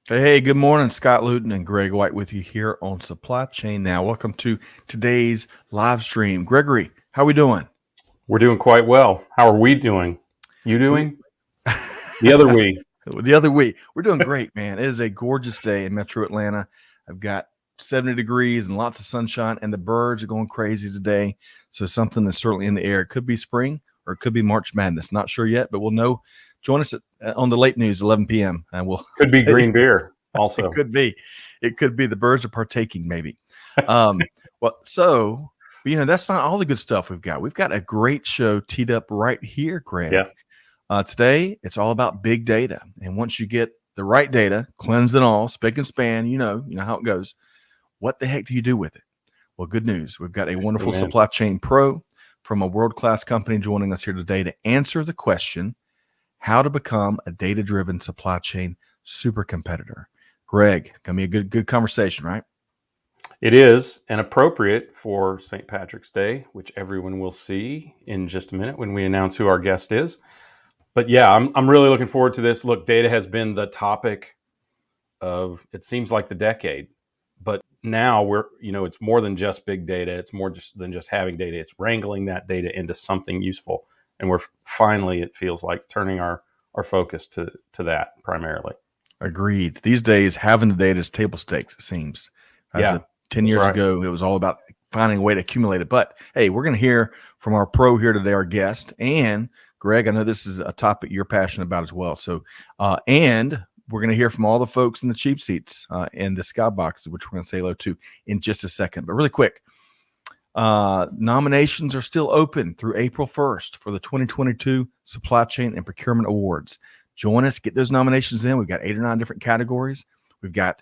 Hey, good morning. Scott Luton and Greg White with you here on Supply Chain Now. Welcome to today's live stream. Gregory, how we doing? We're doing quite well. How are we doing? You We doing? The other we. the other week. We're doing great, man. It is a gorgeous day in Metro Atlanta. I've got 70 degrees and lots of sunshine, and the birds are going crazy today. So something that's certainly in the air. It could be spring or it could be March Madness. Not sure yet, but we'll know. Join us on the late news, 11 p.m. And we'll Could be tell you. green beer It also. could be. It could be the birds are partaking, maybe. So that's not all the good stuff we've got. We've got a great show teed up right here, Greg. Yeah. Today, it's all about big data. And once you get the right data, cleansed and all, spick and span, you know how it goes. What the heck do you do with it? Well, good news. We've got a wonderful Amen. supply chain pro from a world-class company joining us here today to answer the question, how to become a data-driven supply chain super competitor. Greg, gonna be a good conversation, right? It is, and appropriate for St. Patrick's Day, which everyone will see in just a minute when we announce who our guest is. But yeah, I'm really looking forward to this. Look, data has been the topic of, it seems like, the decade. But now it's more than just big data. It's more than just having data. It's wrangling that data into something useful. And we're finally, it feels like, turning our focus to that primarily. Agreed. These days, having the data is table stakes, it seems. 10 years ago, it was all about finding a way to accumulate it. But hey, we're going to hear from our pro here today, our guest. And Greg, I know this is a topic you're passionate about as well. So, and we're going to hear from all the folks in the cheap seats in the skyboxes, which we're going to say hello to in just a second. But really quick, nominations are still open through April 1st for the 2022 Supply Chain and Procurement Awards. Join us, get those nominations in. We've got 8 or 9 different categories. We've got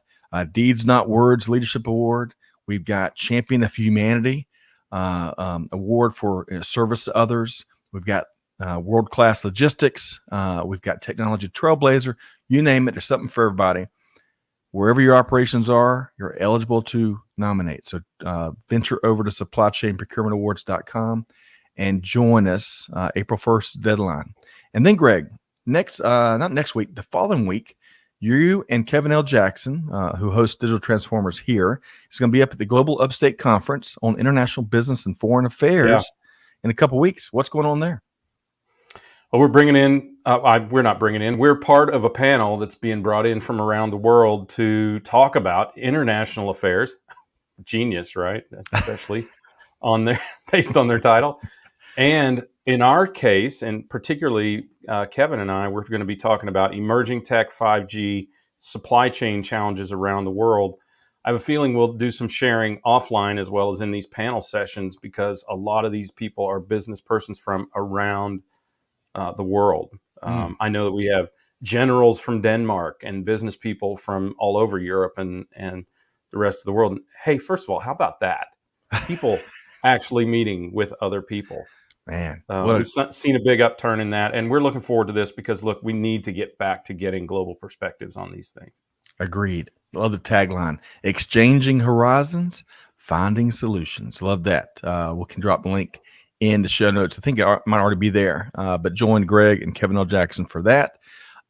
Deeds Not Words Leadership Award. We've got Champion of Humanity Award for service to others. We've got world-class logistics. We've got technology trailblazer. You name it, there's something for everybody. Wherever your operations are, you're eligible to nominate. So venture over to supplychainprocurementawards.com and join us. April 1st deadline. And then, Greg, not next week, the following week, you and Kevin L. Jackson, who hosts Digital Transformers here, is going to be up at the Global Upstate Conference on International Business and Foreign Affairs in a couple weeks. What's going on there? Well, we're bringing in, we're not bringing in, we're part of a panel that's being brought in from around the world to talk about international affairs. Genius, right? Especially based on their title. And in our case, and particularly Kevin and I, we're going to be talking about emerging tech, 5G, supply chain challenges around the world. I have a feeling we'll do some sharing offline as well as in these panel sessions, because a lot of these people are business persons from around the world. I know that we have generals from Denmark and business people from all over Europe and the rest of the world. Hey, first of all, how about that? People actually meeting with other people. Man, we've seen a big upturn in that, and we're looking forward to this because, look, we need to get back to getting global perspectives on these things. Agreed. Love the tagline: exchanging horizons, finding solutions. Love that. We can drop the link in the show notes. I think it might already be there, but join Greg and Kevin L. Jackson for that.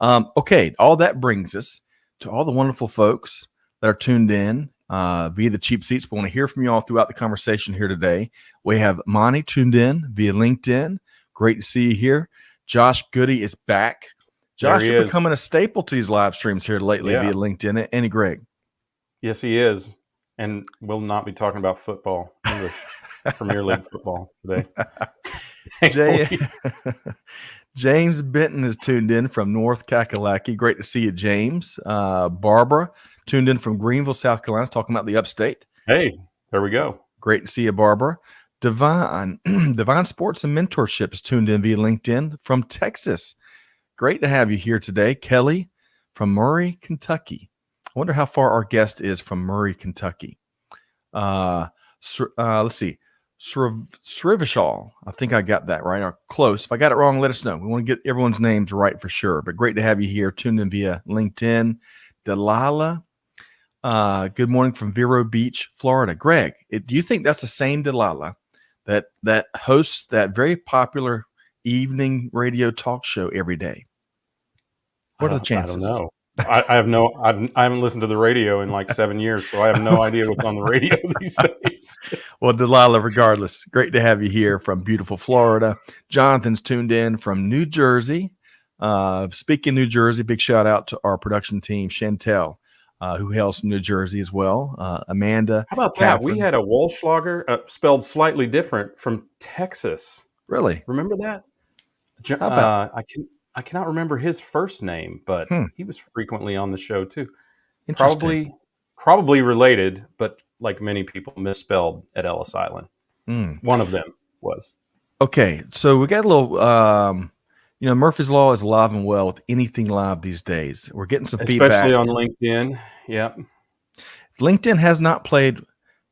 Okay, all that brings us to all the wonderful folks that are tuned in via the cheap seats. We want to hear from you all throughout the conversation here today. We have Monty tuned in via LinkedIn. Great to see you here. Josh Goody is back. Josh, you're becoming a staple to these live streams here lately via LinkedIn. And Greg. Yes, he is. And we'll not be talking about football, English Premier League football today. James Benton is tuned in from North Kakalaki. Great to see you, James. Barbara tuned in from Greenville, South Carolina, talking about the upstate. Hey, there we go. Great to see you, Barbara. Divine Sports and Mentorship is tuned in via LinkedIn from Texas. Great to have you here today. Kelly from Murray, Kentucky. I wonder how far our guest is from Murray, Kentucky. Let's see. Srivishal. I think I got that right, or close. If I got it wrong, let us know. We want to get everyone's names right for sure. But great to have you here, tuned in via LinkedIn. Delilah. Good morning from Vero Beach, Florida. Greg, do you think that's the same Delilah that hosts that very popular evening radio talk show every day? What are the chances? I don't know. I haven't listened to the radio in like 7 years, so I have no idea what's on the radio these days. Well, Delilah, regardless, great to have you here from beautiful Florida. Jonathan's tuned in from New Jersey. Speaking New Jersey, big shout out to our production team, Chantel, who hails from New Jersey as well. Amanda, How about that? We Catherine. had a Walschlager spelled slightly different from Texas. Really? Remember that? How about? I cannot remember his first name, but he was frequently on the show too. Interesting. Probably related, but like many people, misspelled at Ellis Island. One of them was. Okay, so we got a little. Murphy's Law is alive and well with anything live these days. We're getting some feedback, especially on LinkedIn. Yep. LinkedIn has not played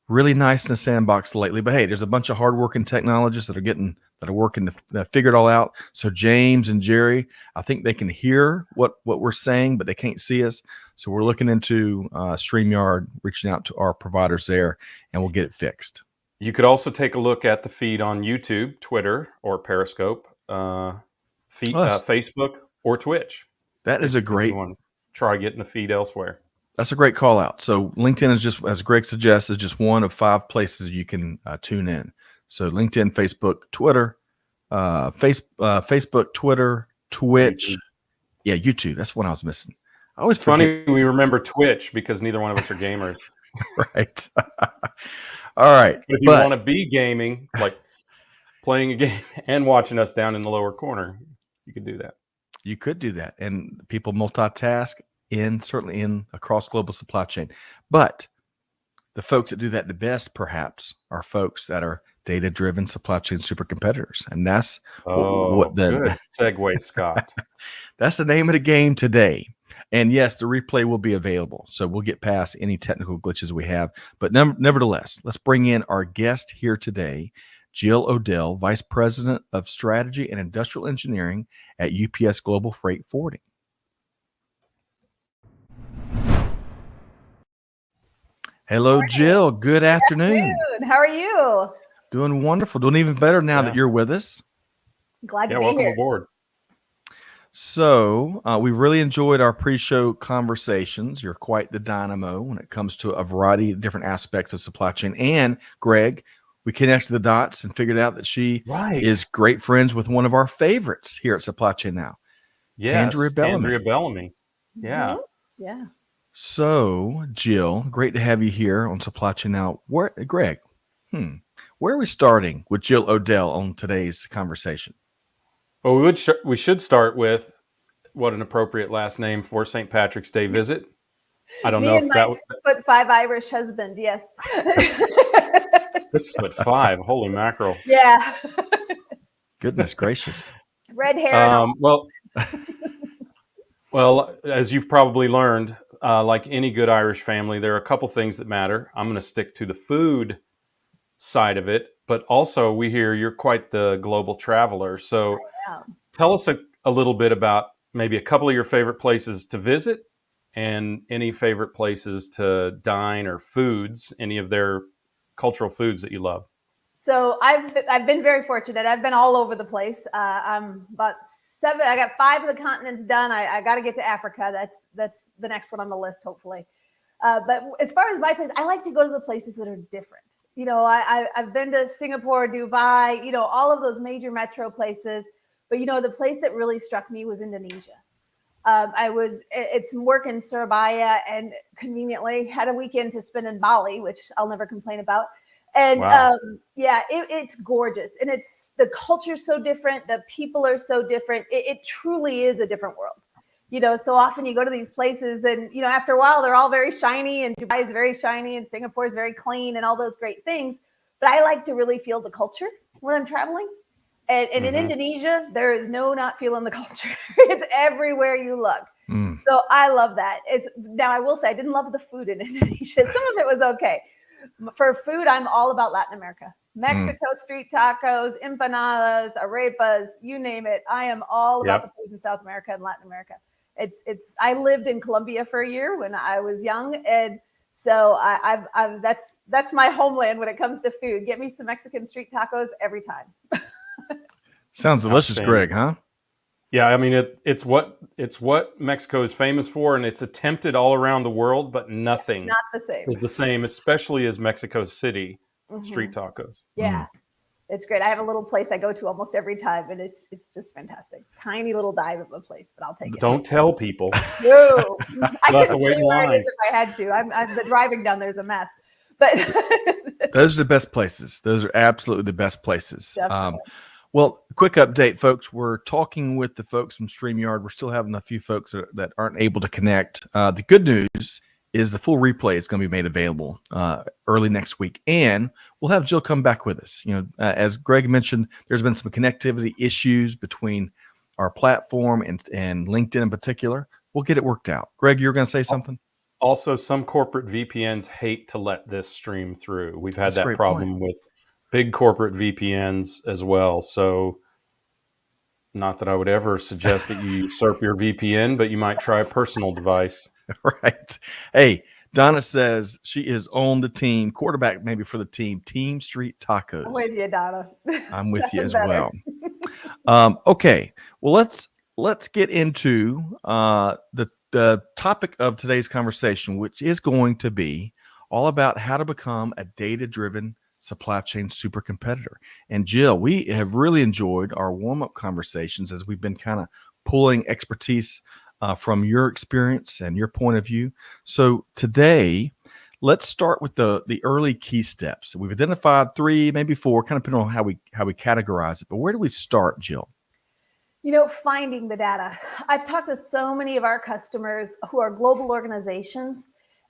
really nice in the sandbox lately, but hey, there's a bunch of hardworking technologists that are working to figure it all out. So James and Jerry, I think they can hear what we're saying, but they can't see us. So we're looking into StreamYard, reaching out to our providers there, and we'll get it fixed. You could also take a look at the feed on YouTube, Twitter, or Periscope, Facebook, or Twitch. That is a great. If you want to try getting the feed elsewhere. That's a great call out. So LinkedIn is just, as Greg suggests, is just one of 5 places you can tune in. So LinkedIn, Facebook, Twitter, Facebook, Twitter, Twitch. YouTube. Yeah, YouTube. That's what I was missing. I always forget. Funny we remember Twitch because neither one of us are gamers. Right. All right. If you want to be gaming, like playing a game and watching us down in the lower corner, you could do that. You could do that. And people multitask certainly in across global supply chain. But the folks that do that the best, perhaps, are folks that are data-driven supply chain super competitors. And that's good segue, Scott. That's the name of the game today. And yes, the replay will be available. So we'll get past any technical glitches we have. But nevertheless, let's bring in our guest here today, Jill Odell, Vice President of Strategy and Industrial Engineering at UPS Global Freight Forwarding. Hello, Jill. Good afternoon. How are you? Doing wonderful. Doing even better now that you're with us. Glad to be welcome here. Aboard. So we really enjoyed our pre-show conversations. You're quite the dynamo when it comes to a variety of different aspects of supply chain. And Greg, we connected the dots and figured out that she is great friends with one of our favorites here at Supply Chain Now. Yes, Tandria Bellamy. Tandria Bellamy. Yeah. Mm-hmm. Yeah. So, Jill, great to have you here on Supply Chain Now. Where are we starting with Jill Odell on today's conversation? Well, we should start with what an appropriate last name for St. Patrick's Day visit. I don't know if that was 6'5" Irish husband. Yes. 6'5". Holy mackerel. Yeah. Goodness gracious. Red hair. Well, as you've probably learned, like any good Irish family, there are a couple things that matter. I'm going to stick to the food side of it, but also we hear you're quite the global traveler. So tell us a little bit about maybe a couple of your favorite places to visit and any favorite places to dine or foods, any of their cultural foods that you love. So I've been very fortunate. I've been all over the place. I'm about 7. I got 5 of the continents done. I got to get to Africa. That's the next one on the list, hopefully. But as far as my place, I like to go to the places that are different. You know, I've been to Singapore, Dubai, all of those major metro places. But, the place that really struck me was Indonesia. It's work in Surabaya and conveniently had a weekend to spend in Bali, which I'll never complain about. And it's gorgeous. And the culture's so different. The people are so different. It truly is a different world. So often you go to these places and, after a while, they're all very shiny and Dubai is very shiny and Singapore is very clean and all those great things. But I like to really feel the culture when I'm traveling. And in Indonesia, there is no not feeling the culture. It's everywhere you look. So I love that. Now I will say I didn't love the food in Indonesia. Some of it was okay. For food, I'm all about Latin America. Mexico street tacos, empanadas, arepas, you name it. I am all about the food in South America and Latin America. I lived in Colombia for a year when I was young, and so that's my homeland when it comes to food. Get me some Mexican street tacos every time. Sounds delicious, Greg, huh? Yeah, I mean it's what Mexico is famous for, and it's attempted all around the world, but nothing Not the same. is the same, especially as Mexico City street Mhm. tacos. Yeah. It's great. I have a little place I go to almost every time, and it's just fantastic. Tiny little dive of a place, but I'll take it. Don't tell people. No, I You'll have couldn't to wait tell in you where it line. is if I had to. The driving down there is a mess, but Those are the best places. Those are absolutely the best places. definitely. Well, quick update, folks. We're talking with the folks from StreamYard. We're still having a few folks that aren't able to connect. The good news is the full replay is going to be made available early next week, and we'll have Jill come back with us. As Greg mentioned, there's been some connectivity issues between our platform and LinkedIn in particular. We'll get it worked out. Greg, you're going to say something? Also, some corporate VPNs hate to let this stream through. We've had That's a that great problem with big corporate VPNs as well. So, not that I would ever suggest that you usurp your VPN, but you might try a personal device. Right. Hey, Donna says she is on the team, quarterback maybe for the team, Team Street Tacos. I'm with you, Donna. I'm with you as Better. well. Okay. Well, let's get into the topic of today's conversation, which is going to be all about how to become a data-driven supply chain super competitor. And Jill, we have really enjoyed our warm-up conversations as we've been kind of pulling expertise from your experience and your point of view. So today, let's start with the early key steps. We've identified 3, maybe 4, kind of depending on how we categorize it. But where do we start, Jill? Finding the data. I've talked to so many of our customers who are global organizations,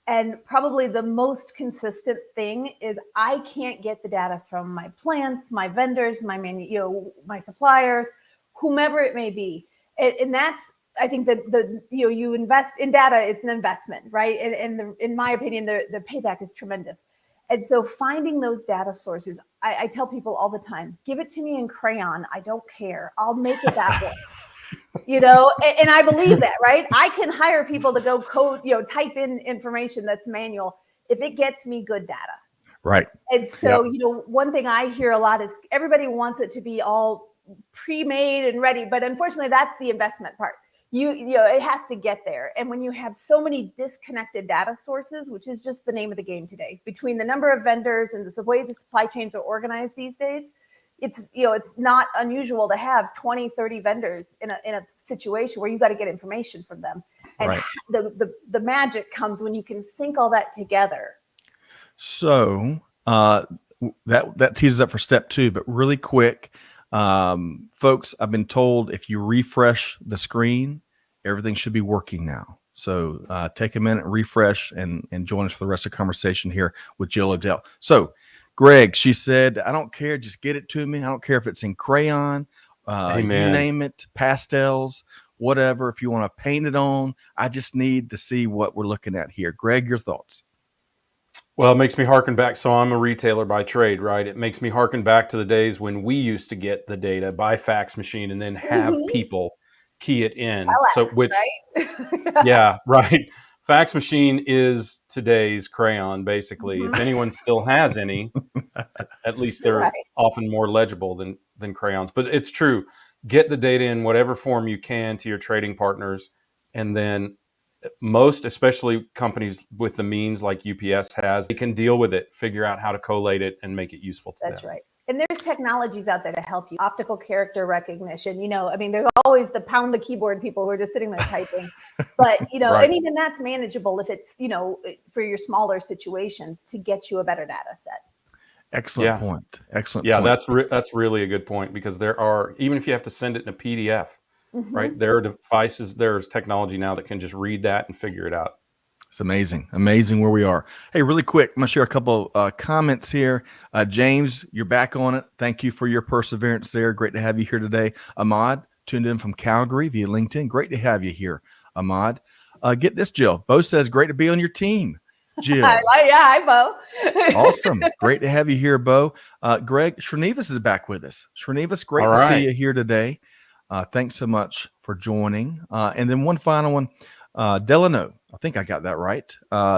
and probably the most consistent thing is I can't get the data from my plants, my vendors, my suppliers, whomever it may be. And that's, I think that you invest in data, it's an investment, right? And in my opinion, the payback is tremendous. And so finding those data sources, I tell people all the time, give it to me in crayon. I don't care. I'll make it that way. And I believe that, right? I can hire people to go code, type in information that's manual if it gets me good data. Right. And so, one thing I hear a lot is everybody wants it to be all pre-made and ready, but unfortunately that's the investment part. It has to get there. And when you have so many disconnected data sources, which is just the name of the game today, between the number of vendors and the way the supply chains are organized these days, it's not unusual to have 20, 30 vendors in a situation where you got to get information from them. And right. the magic comes when you can sync all that together. So that teases up for step 2, but really quick, folks, I've been told if you refresh the screen, everything should be working now. So take a minute, refresh, and join us for the rest of the conversation here with Jill Odell. So, Greg, she said, I don't care, just get it to me. I don't care if it's in crayon, you name it, pastels, whatever. If you want to paint it on, I just need to see what we're looking at here. Greg, your thoughts? Well, it makes me harken back. So I'm a retailer by trade, right? It makes me harken back to the days when we used to get the data by fax machine and then have people key it in. Right? Yeah, right. Fax machine is today's crayon, basically. If anyone still has any, at least they're often more legible than crayons. But it's true. Get the data in whatever form you can to your trading partners, and then most, especially companies with the means like UPS has, they can deal with it, figure out how to collate it, and make it useful to them. That's right. And there's technologies out there to help you. Optical character recognition. There's always the pound the keyboard people who are just sitting there typing. But, right. And even that's manageable if it's, for your smaller situations to get you a better data set. Excellent point. Excellent point. That's really a good point, because there are, even if you have to send it in a PDF, right? There are devices, there's technology now that can just read that and figure it out. It's amazing where we are. Hey, really quick, I'm going to share a couple comments here. James, you're back on it. Thank you for your perseverance there. Great to have you here today. Ahmad, tuned in from Calgary via LinkedIn. Great to have you here, Ahmad. Get this, Jill. Bo says, great to be on your team. Jill. Hi, Bo. Awesome. Great to have you here, Bo. Greg, Srinivas is back with us. Srinivas, great to see you here today. Thanks so much for joining. And then one final one, Delano. I think I got that right.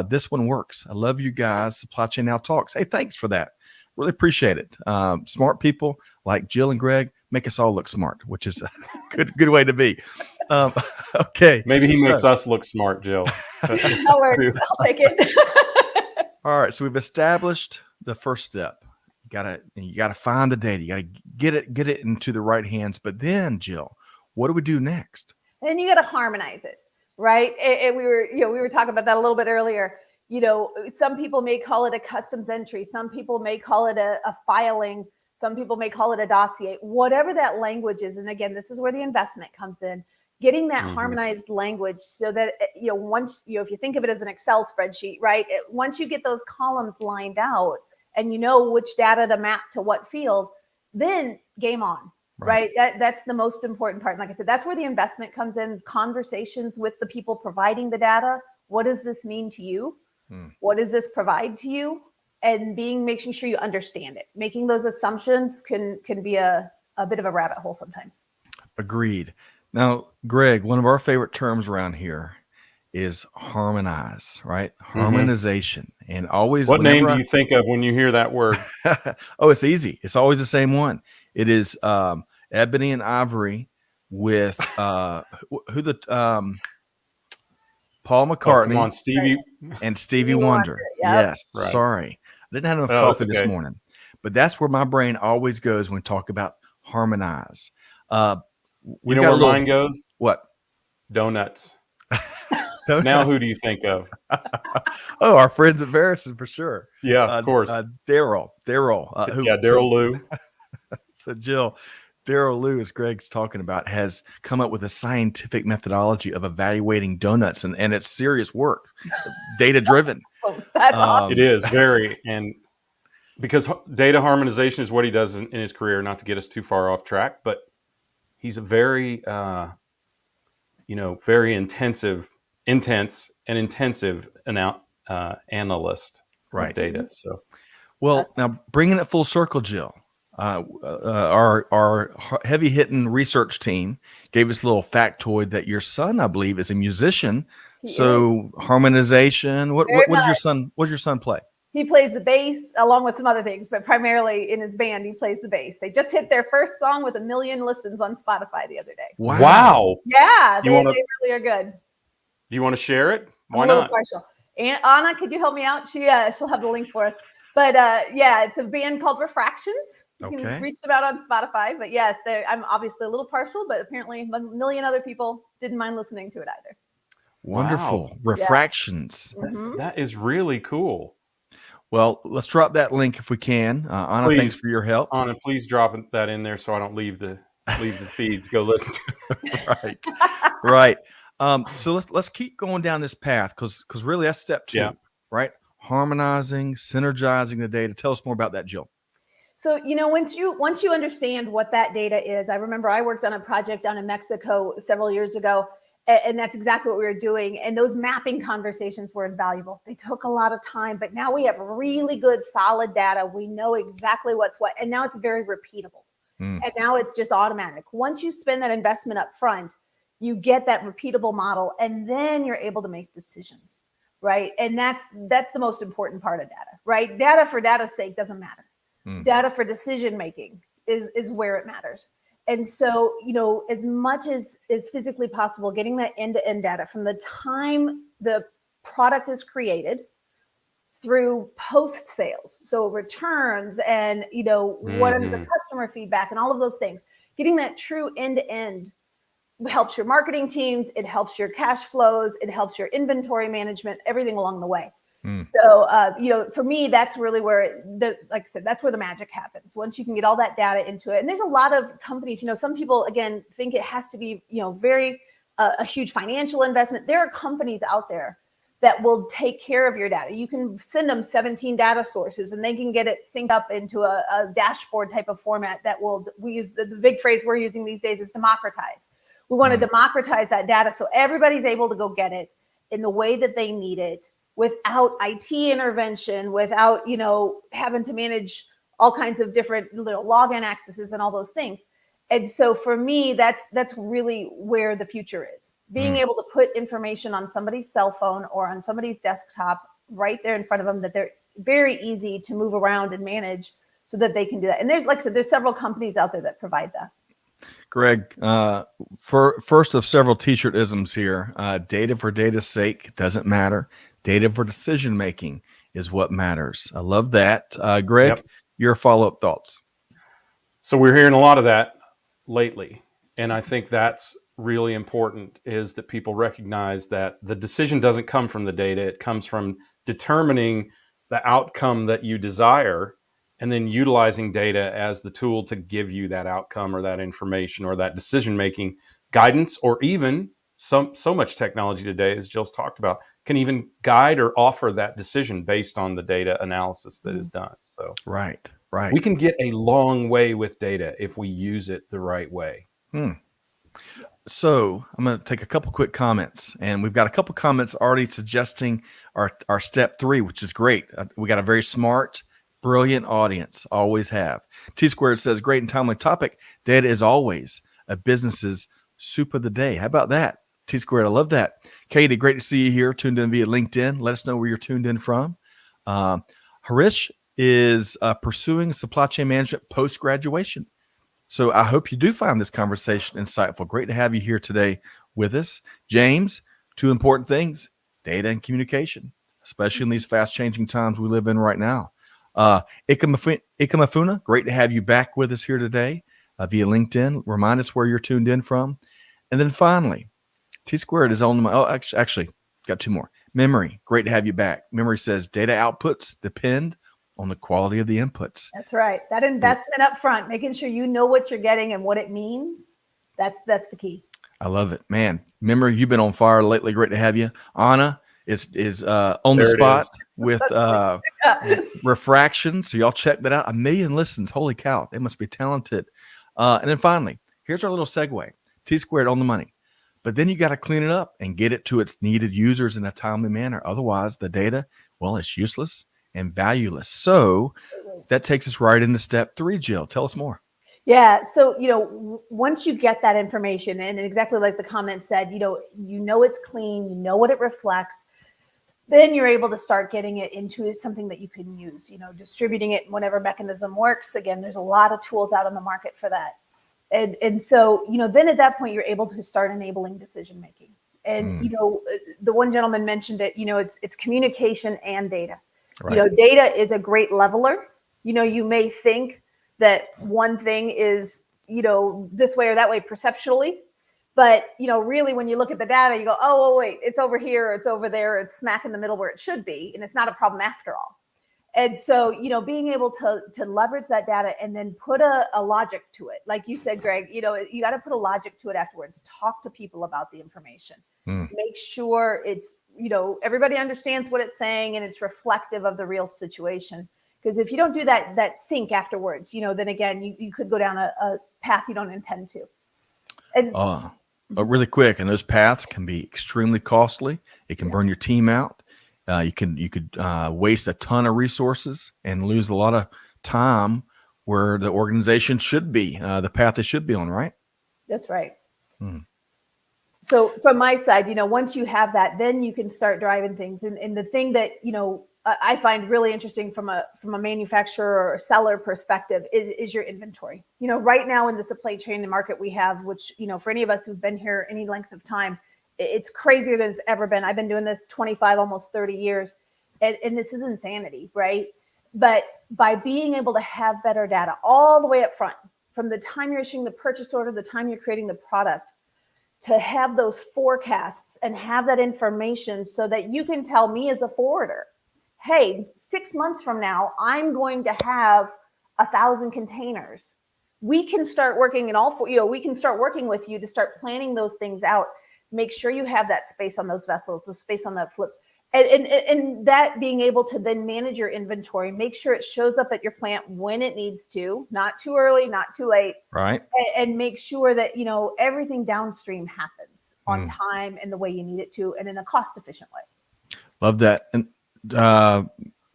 This one works. I love you guys. Supply Chain Now Talks. Hey, thanks for that. Really appreciate it. Smart people like Jill and Greg make us all look smart, which is a good way to be. Okay. Maybe he makes us look smart, Jill. That works. I'll take it. All right. So we've established the first step. You gotta find the data. You gotta get it into the right hands. But then, Jill, what do we do next? And you got to harmonize it, right? And we were talking about that a little bit earlier. Some people may call it a customs entry. Some people may call it a filing. Some people may call it a dossier, whatever that language is. And again, this is where the investment comes in, getting that harmonized language so that, once, if you think of it as an Excel spreadsheet, right? Once you get those columns lined out and you know which data to map to what field, then game on. Right. That's the most important part. And like I said, that's where the investment comes in. Conversations with the people providing the data. What does this mean to you? What does this provide to you? And making sure you understand it. Making those assumptions can be a bit of a rabbit hole sometimes. Agreed. Now, Greg, one of our favorite terms around here is harmonize, right? Harmonization. And always. What name do you think of when you hear that word? Oh, it's easy. It's always the same one. It is Ebony and Ivory with Paul McCartney. Come on, Stevie. And Stevie Wonder. Yep. Yes. Right. Sorry. I didn't have enough coffee this morning. But that's where my brain always goes when we talk about harmonize. You know where mine goes? What? Donuts. Now who do you think of? Oh, our friends at Verison for sure. Yeah, of course. Daryl. Daryl Lou. So Jill, Daryl Lou, as Greg's talking about, has come up with a scientific methodology of evaluating donuts, and it's serious work, data driven. Oh, that's awesome. It is very, and because data harmonization is what he does in his career. Not to get us too far off track, but he's a very, very intensive analyst of data. So, well, now bringing it full circle, Jill. Our heavy hitting research team gave us a little factoid that your son, I believe, is a musician. So harmonization. What does your son play? He plays the bass along with some other things, but primarily in his band, he plays the bass. They just hit their first song with 1 million listens on Spotify the other day. Wow. Yeah, they really are good. Do you want to share it? Why I'm a little partial. And Anna, could you help me out? She'll have the link for us. But it's a band called Refractions. You can reach them out on Spotify. But yes, I'm obviously a little partial, but apparently 1 million other people didn't mind listening to it either. Wonderful. Wow. Refractions. Yeah. Mm-hmm. That is really cool. Well, let's drop that link if we can. Anna, thanks for your help. Anna, please drop that in there so I don't leave the feed to go listen to it. Right. So let's keep going down this path because really that's step 2, right? Harmonizing, synergizing the data. Tell us more about that, Jill. So, once you understand what that data is, I remember I worked on a project down in Mexico several years ago, and that's exactly what we were doing. And those mapping conversations were invaluable. They took a lot of time, but now we have really good, solid data. We know exactly what's what, and now it's very repeatable. And now it's just automatic. Once you spend that investment up front, you get that repeatable model, and then you're able to make decisions, right? And that's the most important part of data, right? Data for data's sake doesn't matter. Data for decision making is where it matters. And so, as much as is physically possible, getting that end-to-end data from the time the product is created through post sales, so returns and what is the customer feedback and all of those things, getting that true end-to-end helps your marketing teams, it helps your cash flows, it helps your inventory management, everything along the way. So, for me, that's really where like I said, that's where the magic happens. Once you can get all that data into it. And there's a lot of companies, some people, again, think it has to be, very a huge financial investment. There are companies out there that will take care of your data. You can send them 17 data sources and they can get it synced up into a dashboard type of format we use the big phrase we're using these days is democratize. We want to democratize that data so everybody's able to go get it in the way that they need it, without IT intervention, without, having to manage all kinds of different login accesses and all those things. And so for me, that's really where the future is. Being able to put information on somebody's cell phone or on somebody's desktop right there in front of them that they're very easy to move around and manage so that they can do that. And there's, like I said, there's several companies out there that provide that. Greg, for first of several t-shirt isms here, data for data's sake doesn't matter. Data for decision making is what matters. I love that. Greg, Yep. your follow-up thoughts. So we're hearing a lot of that lately. And I think that's really important, is that people recognize that the decision doesn't come from the data. It comes from determining the outcome that you desire and then utilizing data as the tool to give you that outcome or that information or that decision-making guidance, or even so much technology today, as Jill's talked about, can even guide or offer that decision based on the data analysis that is done. So Right. we can get a long way with data if we use it the right way. So I'm going to take a couple quick comments, and we've got a couple comments already suggesting our step 3, which is great. We got a very smart, brilliant audience, always have. T Squared says, great and timely topic. Data is always a business's soup of the day. How about that? T Squared, I love that. Katie, great to see you here, tuned in via LinkedIn. Let us know where you're tuned in from. Harish is pursuing supply chain management post-graduation. So I hope you do find this conversation insightful. Great to have you here today with us. James, 2 important things, data and communication, especially in these fast-changing times we live in right now. Ikamafuna, great to have you back with us here today via LinkedIn. Remind us where you're tuned in from. And then finally, T Squared is on my, actually, got 2 more. Memory, great to have you back. Memory says data outputs depend on the quality of the inputs. That's right. That investment up front, making sure you know what you're getting and what it means. That's the key. I love it, man. Memory, you've been on fire lately. Great to have you. Anna is on the spot with refraction. So y'all check that out. 1 million listens. Holy cow. They must be talented. And then finally, here's our little segue. T Squared on the money. But then you got to clean it up and get it to its needed users in a timely manner. Otherwise, the data, well, it's useless and valueless. So that takes us right into step 3, Jill. Tell us more. Yeah. So, once you get that information, and exactly like the comment said, you know it's clean, you know what it reflects, then you're able to start getting it into something that you can use, distributing it in whatever mechanism works. Again, there's a lot of tools out on the market for that. And so, then at that point, you're able to start enabling decision-making. And, the one gentleman mentioned it, it's communication and data. Right. Data is a great leveler. You may think that one thing is, this way or that way perceptually, but, really when you look at the data, you go, oh, wait, it's over here, it's over there, it's smack in the middle where it should be. And it's not a problem after all. And so, being able to leverage that data and then put a logic to it. Like you said, Greg, you got to put a logic to it afterwards. Talk to people about the information. Make sure it's, everybody understands what it's saying and it's reflective of the real situation. Because if you don't do that sync afterwards, then again, you could go down a path you don't intend to. And really quick, and those paths can be extremely costly. It can burn your team out. You could waste a ton of resources and lose a lot of time where the organization should be, the path they should be on, right? That's right. So from my side, once you have that, then you can start driving things. And the thing that, I find really interesting from a manufacturer or a seller perspective is your inventory. Right now in the supply chain market we have, which, for any of us who've been here any length of time, it's crazier than it's ever been. I've been doing this 25, almost 30 years, and this is insanity, right? But by being able to have better data all the way up front, from the time you're issuing the purchase order, the time you're creating the product, to have those forecasts and have that information so that you can tell me as a forwarder, hey, 6 months from now, I'm going to have 1,000 containers. We can start working we can start working with you to start planning those things out. Make sure you have that space on those vessels, the space on the flips, and that being able to then manage your inventory, make sure it shows up at your plant when it needs to, not too early, not too late, right? And make sure that everything downstream happens on time and the way you need it to, and in a cost-efficient way. Love that, and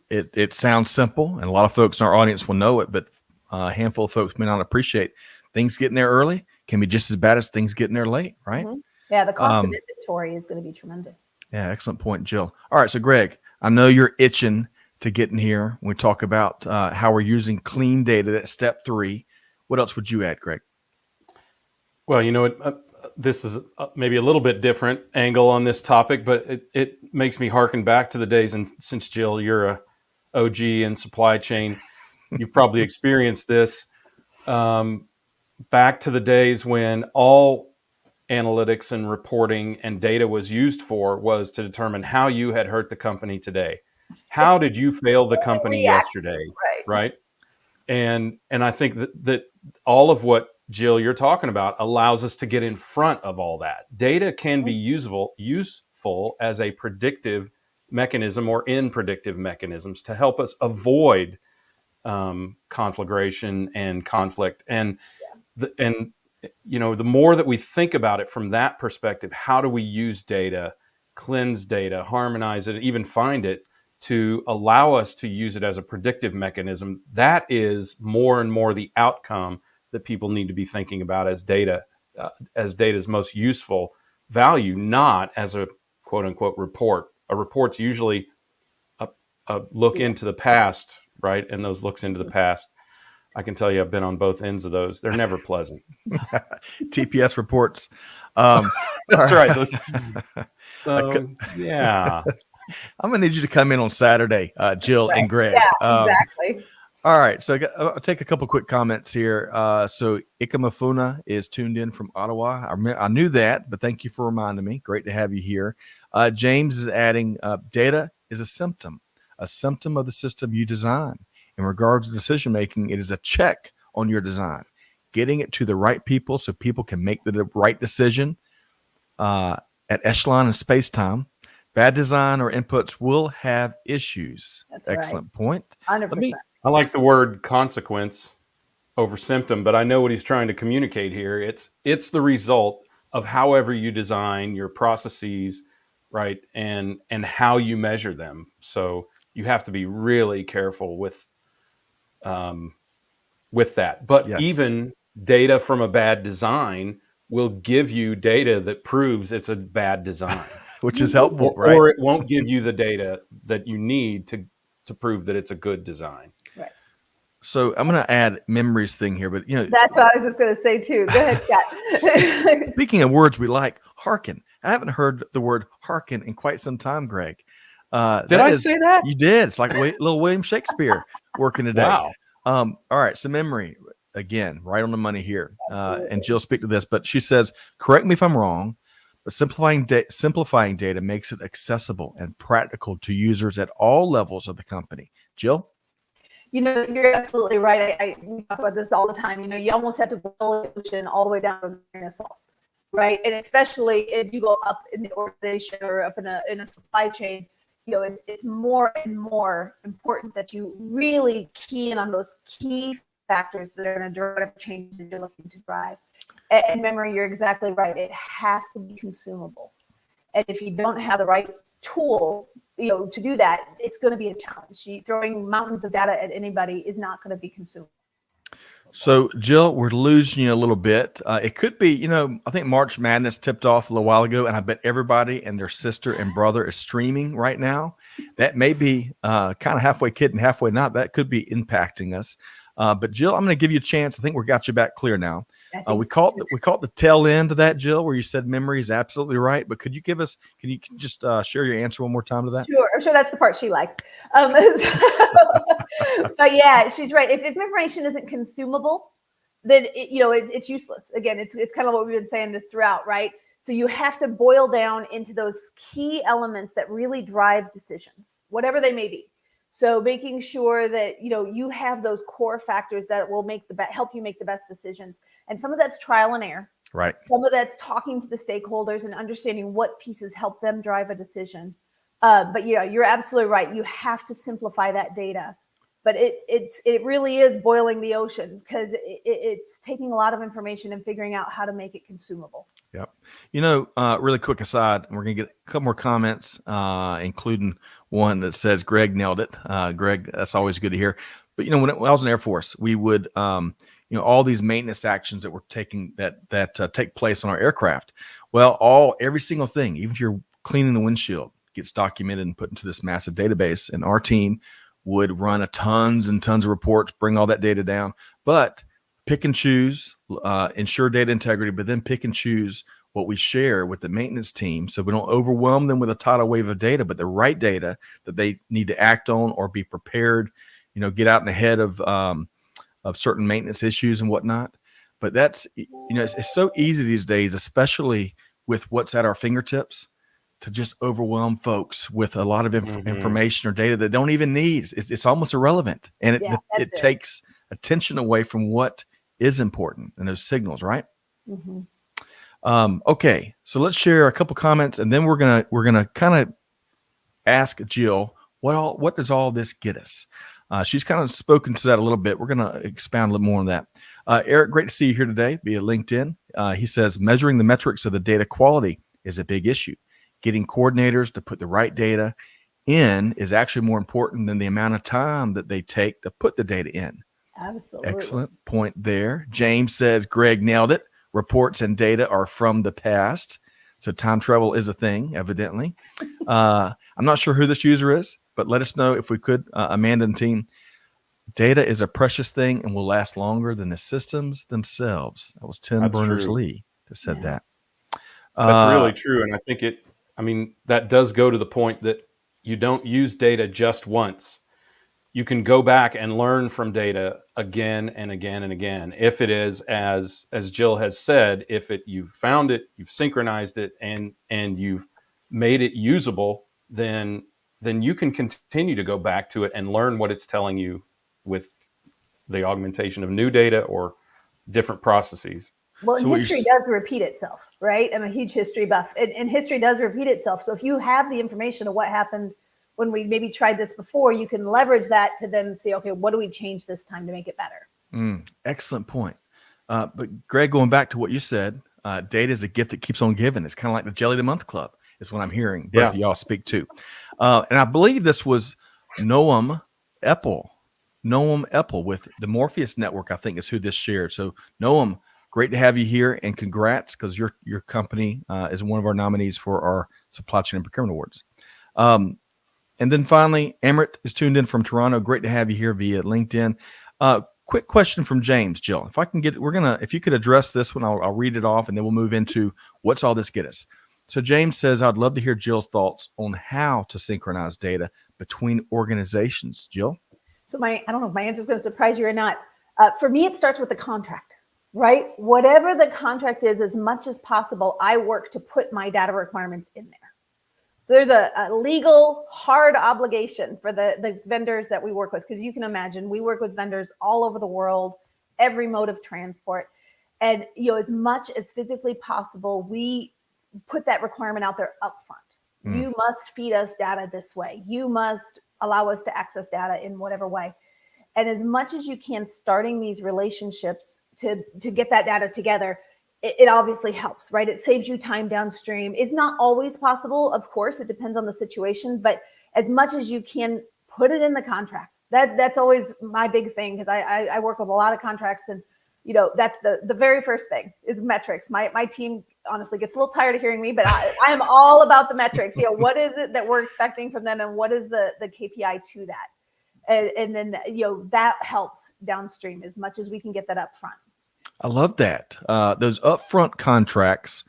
it sounds simple, and a lot of folks in our audience will know it, but a handful of folks may not appreciate things getting there early can be just as bad as things getting there late, right? Yeah, the cost of inventory is going to be tremendous. Yeah, excellent point, Jill. All right, so Greg, I know you're itching to get in here. When we talk about how we're using clean data, that's step 3. What else would you add, Greg? Well, this is maybe a little bit different angle on this topic, but it makes me harken back to the days, and since Jill, you're a OG in supply chain, you've probably experienced this, back to the days when all analytics and reporting and data was used was to determine how you had hurt the company today. How did you fail the company yesterday? Right. And I think that all of what, Jill, you're talking about allows us to get in front of all that. Data can be useful as a predictive mechanism or in predictive mechanisms to help us avoid conflagration and conflict. And the more that we think about it from that perspective, how do we use data, cleanse data, harmonize it, even find it to allow us to use it as a predictive mechanism? That is more and more the outcome that people need to be thinking about as data's most useful value, not as a quote unquote report. A report's usually a look into the past, right? And those looks into the past, I can tell you I've been on both ends of those. They're never pleasant. TPS reports. That's right. Yeah. I'm going to need you to come in on Saturday, Jill and Greg. Yeah, exactly. All right. So I'll take a couple quick comments here. So Ikamafuna is tuned in from Ottawa. I knew that, but thank you for reminding me. Great to have you here. James is adding data is a symptom of the system you design. In regards to decision making, it is a check on your design, getting it to the right people so people can make the right decision at echelon and space time. Bad design or inputs will have issues. That's Excellent right. point. 100%. I like the word consequence over symptom, but I know what he's trying to communicate here. It's the result of however you design your processes, right, and how you measure them. So you have to be really careful with that. But Yes. even data from a bad design will give you data that proves it's a bad design. Which is helpful, right? Or it won't give you the data that you need to prove that it's a good design. Right. So I'm going to add memories thing here, but That's what I was just going to say too. Go ahead, Scott. Speaking of words we like, hearken. I haven't heard the word hearken in quite some time, Greg. Did I say that? You did. It's like little William Shakespeare working today. Wow. All right. So memory, again, right on the money here. And Jill speak to this, but she says, correct me if I'm wrong, but simplifying data makes it accessible and practical to users at all levels of the company. Jill? You're absolutely right. We talk about this all the time. You almost have to boil the ocean all the way down to a grain of salt, right? And especially as you go up in the organization or up in a supply chain, it's more and more important that you really key in on those key factors that are going to drive changes you're looking to drive. And memory, you're exactly right. It has to be consumable. And if you don't have the right tool, to do that, it's going to be a challenge. Throwing mountains of data at anybody is not going to be consumable. So, Jill, we're losing you a little bit. It could be, I think March Madness tipped off a little while ago, and I bet everybody and their sister and brother is streaming right now. That may be kind of halfway kidding, halfway not. That could be impacting us. But Jill, I'm going to give you a chance. I think we got you back clear now. We caught the tail end of that, Jill, where you said memory is absolutely right. But can you just share your answer one more time to that? Sure. I'm sure that's the part she liked. But yeah, she's right. If information isn't consumable, then it's useless. Again, it's kind of what we've been saying this throughout, right? So you have to boil down into those key elements that really drive decisions, whatever they may be. So making sure that you have those core factors that will help you make the best decisions, and some of that's trial and error. Right. Some of that's talking to the stakeholders and understanding what pieces help them drive a decision. But you're absolutely right. You have to simplify that data, but it really is boiling the ocean because it's taking a lot of information and figuring out how to make it consumable. Yep. Really quick aside, we're going to get a couple more comments, including one that says Greg nailed it. Greg, that's always good to hear. But, when I was in the Air Force, we would, all these maintenance actions that were taking that take place on our aircraft. Well, every single thing, even if you're cleaning the windshield, gets documented and put into this massive database. And our team would run tons and tons of reports, bring all that data down, but pick and choose, ensure data integrity, but then pick and choose what we share with the maintenance team so we don't overwhelm them with a tidal wave of data, but the right data that they need to act on or be prepared, get out and ahead of certain maintenance issues and whatnot. But that's, it's so easy these days, especially with what's at our fingertips, to just overwhelm folks with a lot of information or data that they don't even need. It's almost irrelevant. And it takes attention away from what is important and those signals, right? Mm-hmm. Okay, so let's share a couple comments, and then we're gonna kind of ask Jill what does all this get us. She's kind of spoken to that a little bit. We're gonna expound a little more on that. Eric, great to see you here today via LinkedIn. He says measuring the metrics of the data quality is a big issue. Getting coordinators to put the right data in is actually more important than the amount of time that they take to put the data in. Absolutely. Excellent point there. James says Greg nailed it. Reports and data are from the past. So time travel is a thing, evidently. I'm not sure who this user is, but let us know if we could, Amanda and team. Data is a precious thing and will last longer than the systems themselves. That was Tim Berners-Lee that said that. That's really true. And I think that does go to the point that you don't use data just once. You can go back and learn from data again and again and again. If it is, as Jill has said, you've found it, you've synchronized it, and you've made it usable, then you can continue to go back to it and learn what it's telling you with the augmentation of new data or different processes. Well, so history does repeat itself, right? I'm a huge history buff, and history does repeat itself. So if you have the information of what happened when we maybe tried this before, you can leverage that to then say, okay, what do we change this time to make it better? Excellent point. But Greg, going back to what you said, data is a gift that keeps on giving. It's kind of like the Jelly of the Month Club is what I'm hearing both of y'all speak to. And I believe this was Noam Epple with the Morpheus Network, I think is who this shared. So Noam, great to have you here, and congrats, because your company is one of our nominees for our Supply Chain and Procurement Awards. And then finally, Emrit is tuned in from Toronto. Great to have you here via LinkedIn. Quick question from James, Jill. If I can if you could address this one, I'll read it off, and then we'll move into what's all this get us. So James says, I'd love to hear Jill's thoughts on how to synchronize data between organizations. Jill? So I don't know if my answer is going to surprise you or not. For me, it starts with the contract, right? Whatever the contract is, as much as possible, I work to put my data requirements in there. So there's a legal hard obligation for the vendors that we work with, because you can imagine we work with vendors all over the world, every mode of transport. And as much as physically possible, we put that requirement out there upfront. You must feed us data this way. You must allow us to access data in whatever way. And as much as you can, starting these relationships to get that data together, it obviously helps, right? It saves you time downstream. It's not always possible, of course, it depends on the situation, but as much as you can, put it in the contract. That's always my big thing, because I work with a lot of contracts, and that's the very first thing is metrics. My team honestly gets a little tired of hearing me, but I am all about the metrics. What is it that we're expecting from them, and what is the KPI to that? And then that helps downstream as much as we can get that up front. I love that. Those upfront contracts,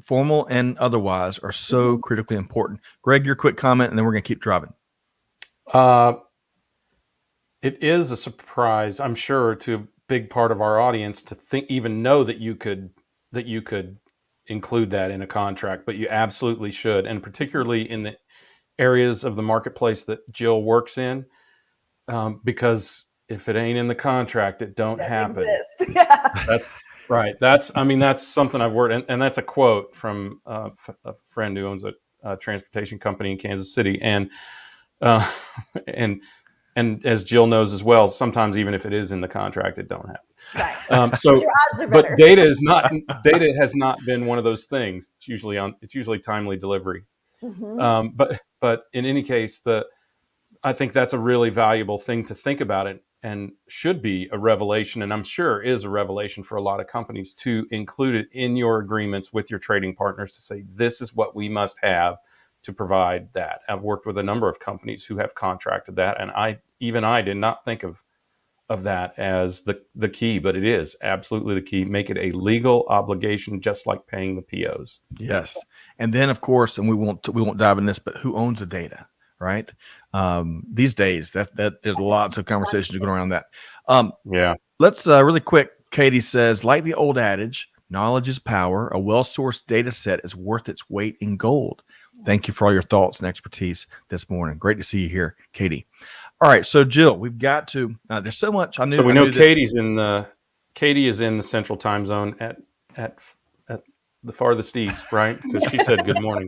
formal and otherwise, are so critically important. Greg, your quick comment, and then we're going to keep driving. It is a surprise, I'm sure, to a big part of our audience to even know that you could include that in a contract, but you absolutely should, and particularly in the areas of the marketplace that Jill works in, because if it ain't in the contract, it don't happen. Yeah. That's right. That's something I've worked, and that's a quote from a friend who owns a transportation company in Kansas City, and as Jill knows as well, sometimes even if it is in the contract, it don't happen. Right. So, your odds are but better. data has not been one of those things. It's usually timely delivery. But in any case, I think that's a really valuable thing to think about it, and should be a revelation, and I'm sure is a revelation for a lot of companies, to include it in your agreements with your trading partners, to say, this is what we must have to provide that. I've worked with a number of companies who have contracted that, and I did not think of that as the key, but it is absolutely the key. Make it a legal obligation, just like paying the POs. Yes. And then of course, and we won't dive in this, but who owns the data, right? These days that there's lots of conversations going around that. Yeah. Let's really quick. Katie says, like the old adage, knowledge is power. A well-sourced data set is worth its weight in gold. Thank you for all your thoughts and expertise this morning. Great to see you here, Katie. All right, so Jill, we've got to. There's so much I knew. So we know Katie is in the Central Time Zone at the farthest east, right? Because she said good morning.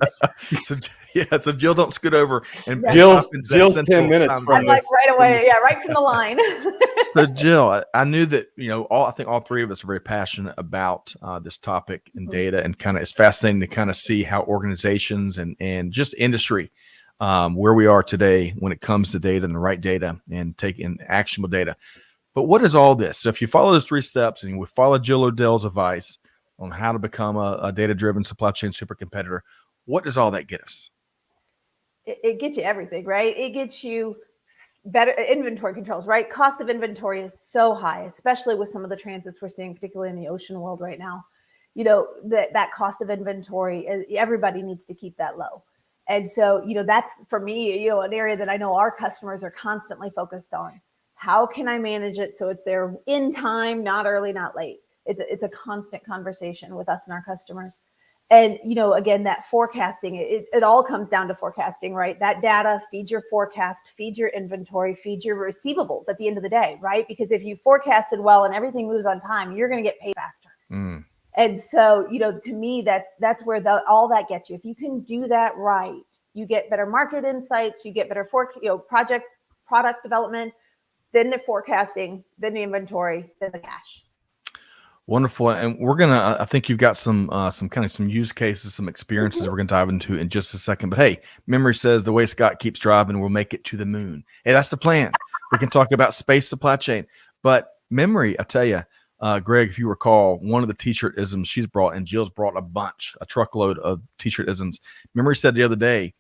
So Jill, don't scoot over and Jill's 10 minutes from I'm like right away, right from the line. So Jill, I knew that I think all three of us are very passionate about this topic and data, and kind of it's fascinating to kind of see how organizations and just industry where we are today when it comes to data and the right data and taking actionable data. But what is all this? So if you follow those 3 steps and we follow Jill Odell's advice on how to become a data-driven supply chain super competitor, what does all that get us? It gets you everything, right? It gets you better inventory controls, right? Cost of inventory is so high, especially with some of the transits we're seeing, particularly in the ocean world right now. That cost of inventory, everybody needs to keep that low. And so, that's for me, an area that I know our customers are constantly focused on. How can I manage it so it's there in time, not early, not late? It's a constant conversation with us and our customers. And, again, that forecasting, it all comes down to forecasting, right? That data feeds your forecast, feeds your inventory, feeds your receivables at the end of the day, right? Because if you forecasted well and everything moves on time, you're going to get paid faster. And so, to me, that's where all that gets you. If you can do that right, you get better market insights, you get better product development, then the forecasting, then the inventory, then the cash. Wonderful. And we're gonna. I think you've got some use cases, some experiences we're gonna dive into in just a second. But hey, memory says the way Scott keeps driving, we'll make it to the moon. Hey, that's the plan. We can talk about space supply chain, but memory, I tell you, Greg, if you recall, one of the t-shirt isms she's brought, and Jill's brought a truckload of t-shirt isms. Memory said the other day,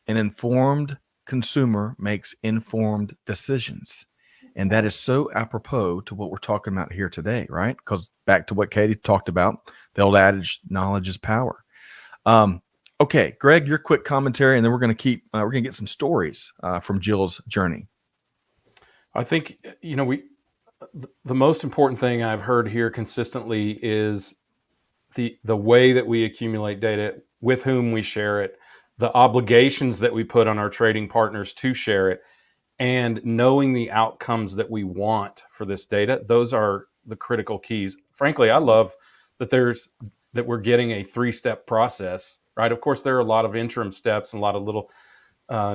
an informed consumer makes informed decisions. And that is so apropos to what we're talking about here today, right? Because back to what Katie talked about, the old adage, knowledge is power. Okay, Greg, your quick commentary, and then we're going to get some stories from Jill's journey. I think, the most important thing I've heard here consistently is the way that we accumulate data, with whom we share it, the obligations that we put on our trading partners to share it, and knowing the outcomes that we want for this data. Those are the critical keys. Frankly, I love that we're getting a 3-step process, right? Of course, there are a lot of interim steps and a lot of little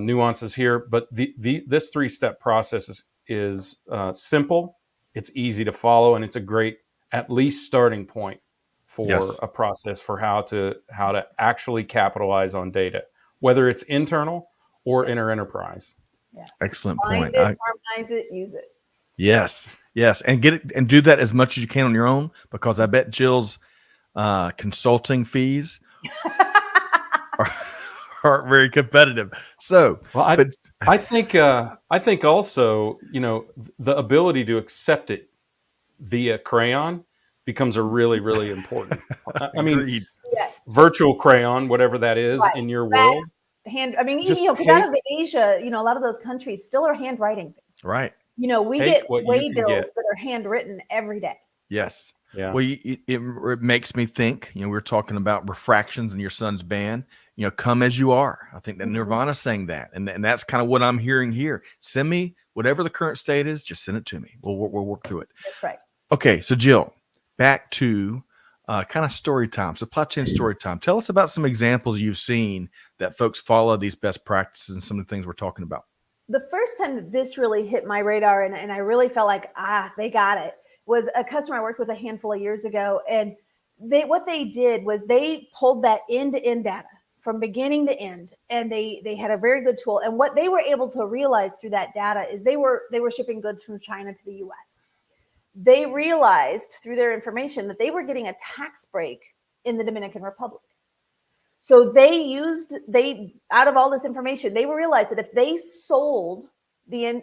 nuances here, but this 3-step process is simple, it's easy to follow, and it's a great, at least, starting point for a process for how to actually capitalize on data, whether it's internal or inter-enterprise. Yeah. Excellent point. Harmonize it, use it. Yes. And get it and do that as much as you can on your own, because I bet Jill's consulting fees aren't very competitive. So, I think also, the ability to accept it via crayon becomes a really, really important. I mean, virtual crayon, whatever that is in your world. Even out of Asia, a lot of those countries still are handwriting things. Right. We get waybills that are handwritten every day. Yes. Yeah. Well, it makes me think, we were talking about refractions in your son's band, come as you are. I think that Nirvana sang that. And that's kind of what I'm hearing here. Send me whatever the current state is, just send it to me. We'll work through it. That's right. Okay. So Jill, back to kind of story time, supply chain story time. Tell us about some examples you've seen that folks follow these best practices and some of the things we're talking about. The first time that this really hit my radar and I really felt like, they got it, was a customer I worked with a handful of years ago. And what they did was they pulled that end-to-end data from beginning to end. And they had a very good tool. And what they were able to realize through that data is they were shipping goods from China to the US. They realized through their information that they were getting a tax break in the Dominican Republic. So they out of all this information, they realized that if they sold the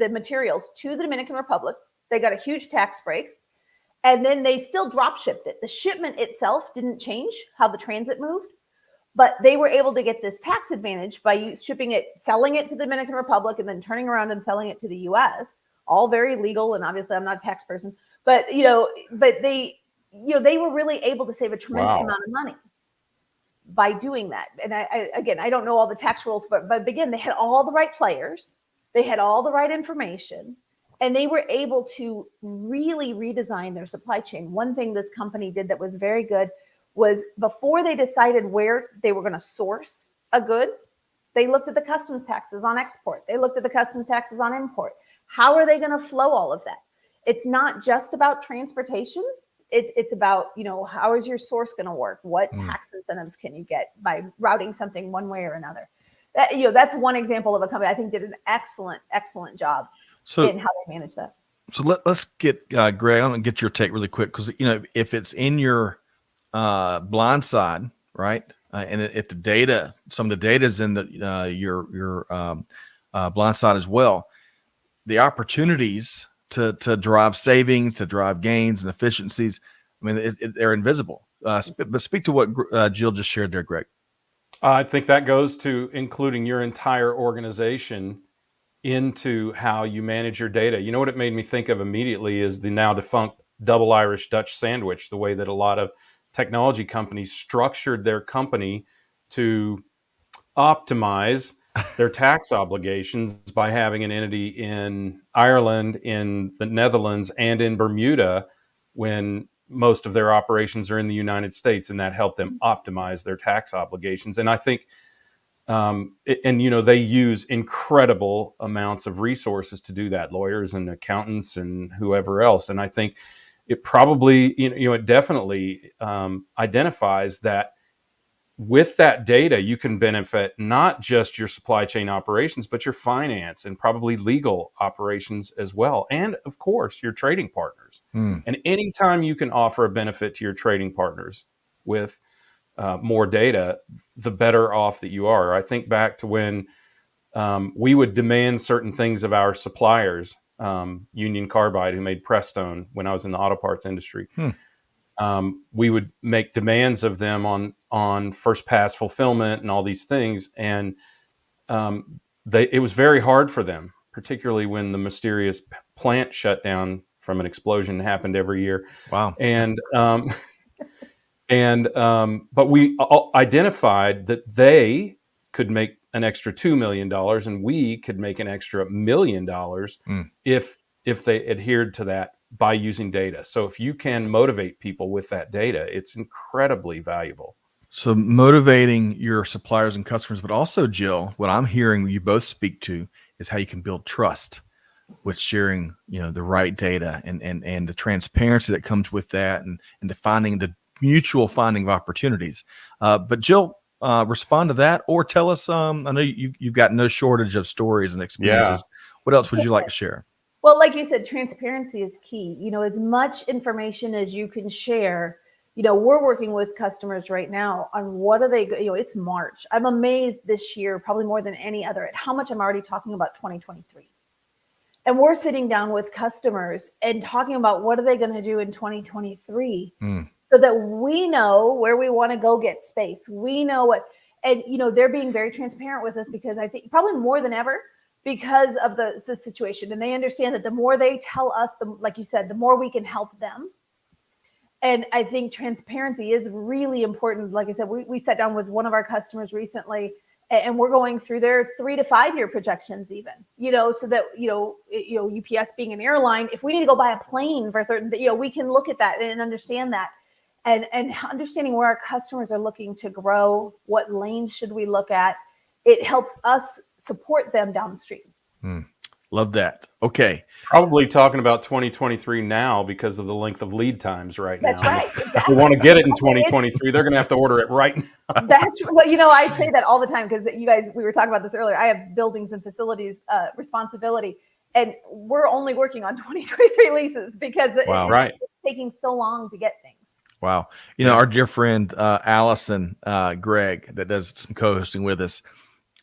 materials to the Dominican Republic, they got a huge tax break, and then they still drop shipped it. The shipment itself didn't change how the transit moved, but they were able to get this tax advantage by shipping it, selling it to the Dominican Republic, and then turning around and selling it to the U.S. All very legal, and obviously I'm not a tax person, but they were really able to save a tremendous amount of money by doing that. And I don't know all the tax rules, but again, they had all the right players, they had all the right information, and they were able to really redesign their supply chain. One thing this company did that was very good was, before they decided where they were going to source a good, they looked at the customs taxes on export. They looked at the customs taxes on import. How are they going to flow all of that? It's not just about transportation. It's about, how is your source going to work? What tax incentives can you get by routing something one way or another? That's one example of a company I think did an excellent job in how they manage that. So let's get Greg. I'm gonna get your take really quick, because if it's in your blind side, right, and if the data, some of the data is in your blind side as well, the opportunities to drive savings, to drive gains and efficiencies, I mean, they're invisible. But speak to what Jill just shared there, Greg. I think that goes to including your entire organization into how you manage your data. You know what it made me think of immediately is the now defunct double Irish Dutch sandwich, the way that a lot of technology companies structured their company to optimize their tax obligations by having an entity in Ireland, in the Netherlands, and in Bermuda, when most of their operations are in the United States, and that helped them optimize their tax obligations. And I think, they use incredible amounts of resources to do that, lawyers and accountants and whoever else. And I think it probably, it definitely identifies that with that data, you can benefit not just your supply chain operations, but your finance and probably legal operations as well. And of course, your trading partners. And anytime you can offer a benefit to your trading partners with more data, the better off that you are. I think back to when we would demand certain things of our suppliers, Union Carbide, who made Prestone when I was in the auto parts industry. We would make demands of them on first pass fulfillment and all these things. And it was very hard for them, particularly when the mysterious plant shutdown from an explosion happened every year. Wow. But we identified that they could make an extra $2 million and we could make an extra $1 million if they adhered to that by using data. So if you can motivate people with that data, it's incredibly valuable. So motivating your suppliers and customers, but also, Jill, what I'm hearing you both speak to is how you can build trust with sharing, the right data and the transparency that comes with that, and defining the mutual finding of opportunities. But Jill, respond to that, or tell us, I know you've got no shortage of stories and experiences. Yeah. What else would you like to share? Well, like you said, transparency is key. As much information as you can share. We're working with customers right now on what are they, it's March. I'm amazed this year, probably more than any other, at how much I'm already talking about 2023. And we're sitting down with customers and talking about what are they going to do in 2023 so that we know where we want to go get space. We know what, and, they're being very transparent with us, because I think probably more than ever, because of the situation. And they understand that the more they tell us, like you said, the more we can help them. And I think transparency is really important. Like I said, we sat down with one of our customers recently, and we're going through their 3 to 5 year projections, even, so that, UPS being an airline, if we need to go buy a plane for a certain, we can look at that and understand that, and understanding where our customers are looking to grow, what lanes should we look at. It helps us support them downstream. Love that. Okay. Probably talking about 2023 now because of the length of lead times right now. That's right. If we want to get it in 2023, they're going to have to order it right now. That's what, I say that all the time, because you guys, we were talking about this earlier. I have buildings and facilities responsibility, and we're only working on 2023 leases because it's taking so long to get things. Wow. Our dear friend, Allison Gregg, that does some co-hosting with us,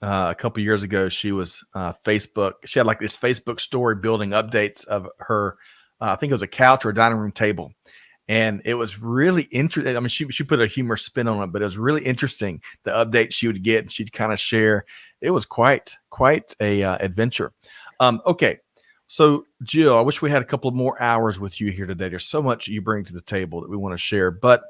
a couple years ago, she was Facebook. She had like this Facebook story building updates of her, I think it was a couch or a dining room table. And it was really interesting. I mean, she put a humor spin on it, but it was really interesting, the updates she would get and she'd kind of share. It was quite a adventure. Okay. So Jill, I wish we had a couple of more hours with you here today. There's so much you bring to the table that we want to share, but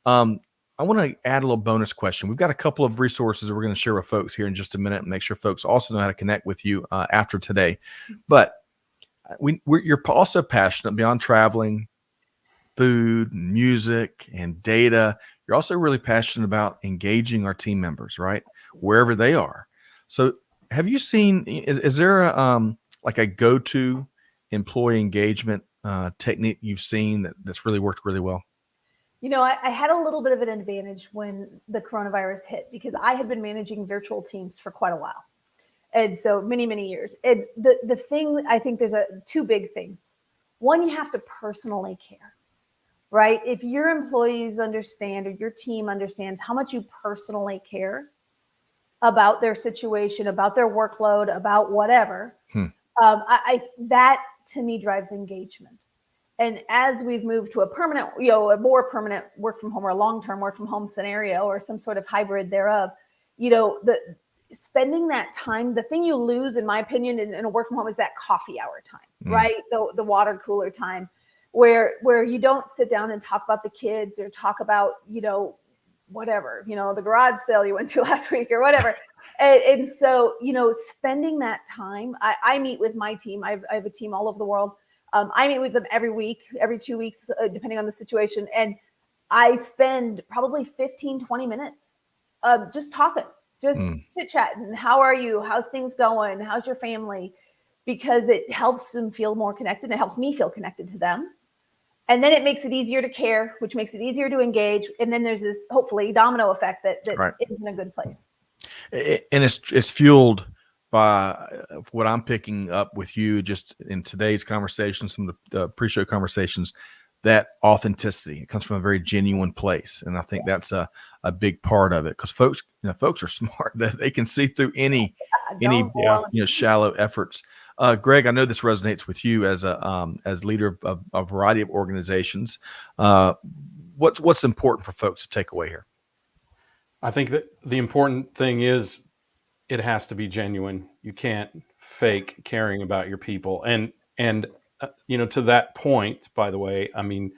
I want to add a little bonus question. We've got a couple of resources that we're going to share with folks here in just a minute and make sure folks also know how to connect with you after today. But you're also passionate beyond traveling, food, music, and data. You're also really passionate about engaging our team members, right? Wherever they are. So have you seen, is there like a go-to employee engagement technique you've seen that's really worked really well? I had a little bit of an advantage when the coronavirus hit because I had been managing virtual teams for quite a while. And so many, many years. And the thing, I think there's two big things. One, you have to personally care, right? If your employees understand or your team understands how much you personally care about their situation, about their workload, about whatever, that to me drives engagement. And as we've moved to a permanent, a more permanent work from home or a long-term work from home scenario or some sort of hybrid thereof, spending that time, the thing you lose, in my opinion, in a work from home is that coffee hour time, right? The water cooler time where you don't sit down and talk about the kids or talk about, whatever, the garage sale you went to last week or whatever. And so, spending that time, I meet with my team. I have a team all over the world. I meet with them every week, every 2 weeks, depending on the situation. And I spend probably 15, 20 minutes just talking, just chit-chatting. How are you? How's things going? How's your family? Because it helps them feel more connected. It helps me feel connected to them. And then it makes it easier to care, which makes it easier to engage. And then there's this, hopefully, domino effect that is in a good place. And it's fueled by what I'm picking up with you just in today's conversation, some of the pre-show conversations, that authenticity. It comes from a very genuine place. And I think that's a big part of it because folks are smart. They can see through any shallow efforts. Greg, I know this resonates with you as leader of a variety of organizations. What's important for folks to take away here? I think that the important thing is it has to be genuine. You can't fake caring about your people. And to that point, by the way, I mean,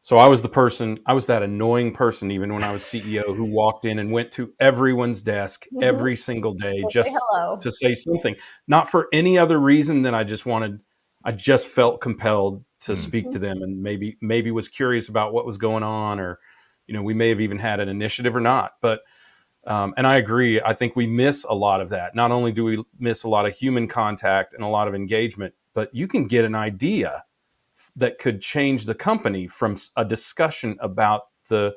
so I was that annoying person, even when I was CEO, who walked in and went to everyone's desk every single day just to say something, not for any other reason than I just felt compelled to speak to them and maybe was curious about what was going on, or, we may have even had an initiative or not, but and I agree. I think we miss a lot of that. Not only do we miss a lot of human contact and a lot of engagement, but you can get an idea that could change the company from a discussion about the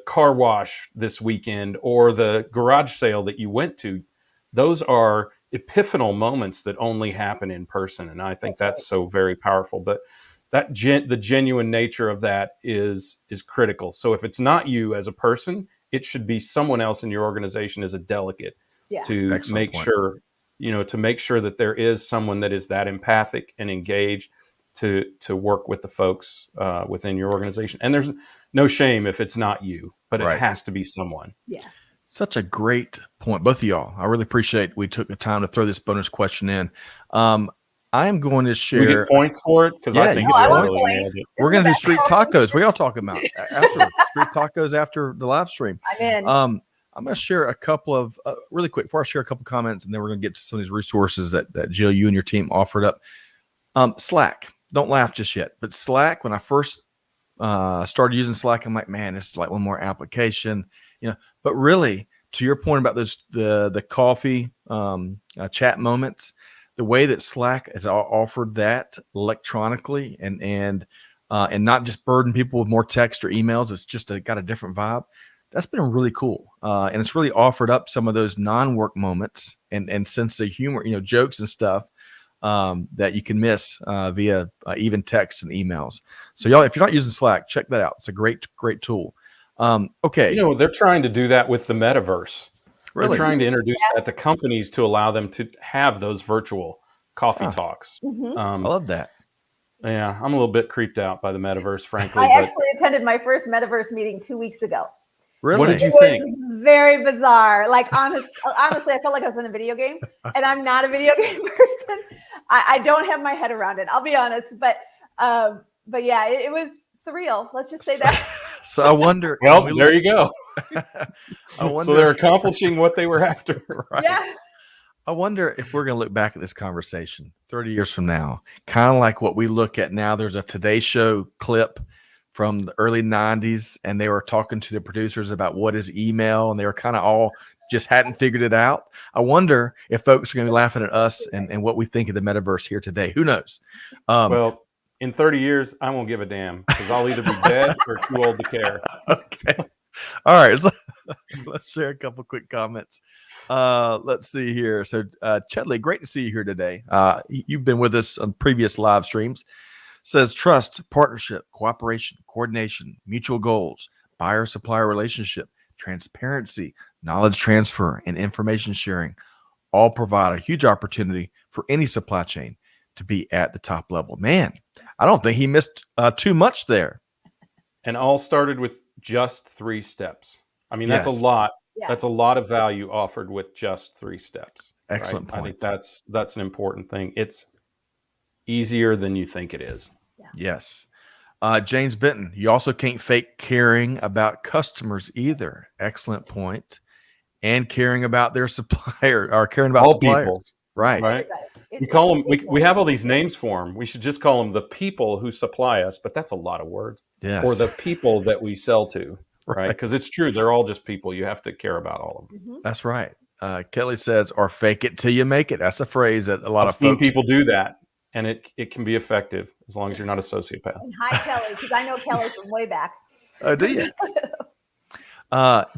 car wash this weekend or the garage sale that you went to. Those are epiphanal moments that only happen in person. And I think that's so very powerful. But the genuine nature of that is critical. So if it's not you as a person, it should be someone else in your organization as a delegate to make sure, to make sure that there is someone that is that empathic and engaged to work with the folks within your organization. And there's no shame if it's not you, but it has to be someone. Yeah. Such a great point, both of y'all. I really appreciate we took the time to throw this bonus question in. I am going to share. We get points for it because I think we're going to do street tacos. What are y'all talking about? After street tacos after the live stream. I'm in. I'm going to share a couple of really quick before I share a couple comments, and then we're going to get to some of these resources that Jill, you and your team offered up. Slack. Don't laugh just yet, but Slack. When I first started using Slack, I'm like, man, this is like one more application, But really, to your point about the coffee chat moments. The way that Slack has offered that electronically and not just burden people with more text or emails, it's just got a different vibe. That's been really cool. And it's really offered up some of those non-work moments and sense of humor, jokes and stuff that you can miss via even text and emails. So y'all, if you're not using Slack, check that out. It's a great tool. Okay. They're trying to do that with the metaverse. Really? They're trying to introduce that to companies to allow them to have those virtual coffee talks. I love that. Yeah, I'm a little bit creeped out by the metaverse, frankly. I actually attended my first metaverse meeting 2 weeks ago. Really? What did you It think? was very bizarre. Like honestly, I felt like I was in a video game, and I'm not a video game person. I don't have my head around it. I'll be honest, but yeah, it was surreal. Let's just say that. So I wonder. Well, there you go. I wonder. So they're accomplishing what they were after. Right? Yeah. I wonder if we're going to look back at this conversation 30 years from now, kind of like what we look at now. There's a Today Show clip from the early 90s, and they were talking to the producers about what is email, and they were kind of all just hadn't figured it out. I wonder if folks are going to be laughing at us and what we think of the metaverse here today. Who knows? Well, in 30 years, I won't give a damn because I'll either be dead or too old to care. Okay. All right. Let's share a couple quick comments. Let's see here. So, Chedley, great to see you here today. You've been with us on previous live streams. Says trust, partnership, cooperation, coordination, mutual goals, buyer-supplier relationship, transparency, knowledge transfer, and information sharing all provide a huge opportunity for any supply chain to be at the top level. Man, I don't think he missed too much there. And all started with just 3 steps. I mean, that's a lot. Yeah. That's a lot of value offered with just 3 steps. Excellent right? point. I think that's an important thing. It's easier than you think it is. Yeah. Yes. James Benton, you also can't fake caring about customers either. Excellent point. And caring about their supplier or caring about All suppliers. people. Right. We call them, we have all these names for them. We should just call them the people who supply us, but that's a lot of words. Yes. Or the people that we sell to, right? Because it's true. They're all just people. You have to care about all of them. Mm-hmm. That's right. Kelly says, or fake it till you make it. That's a phrase that a lot I've of seen folks people do that, and it can be effective as long as you're not a sociopath. And hi, Kelly, because I know Kelly from way back. Oh, do you?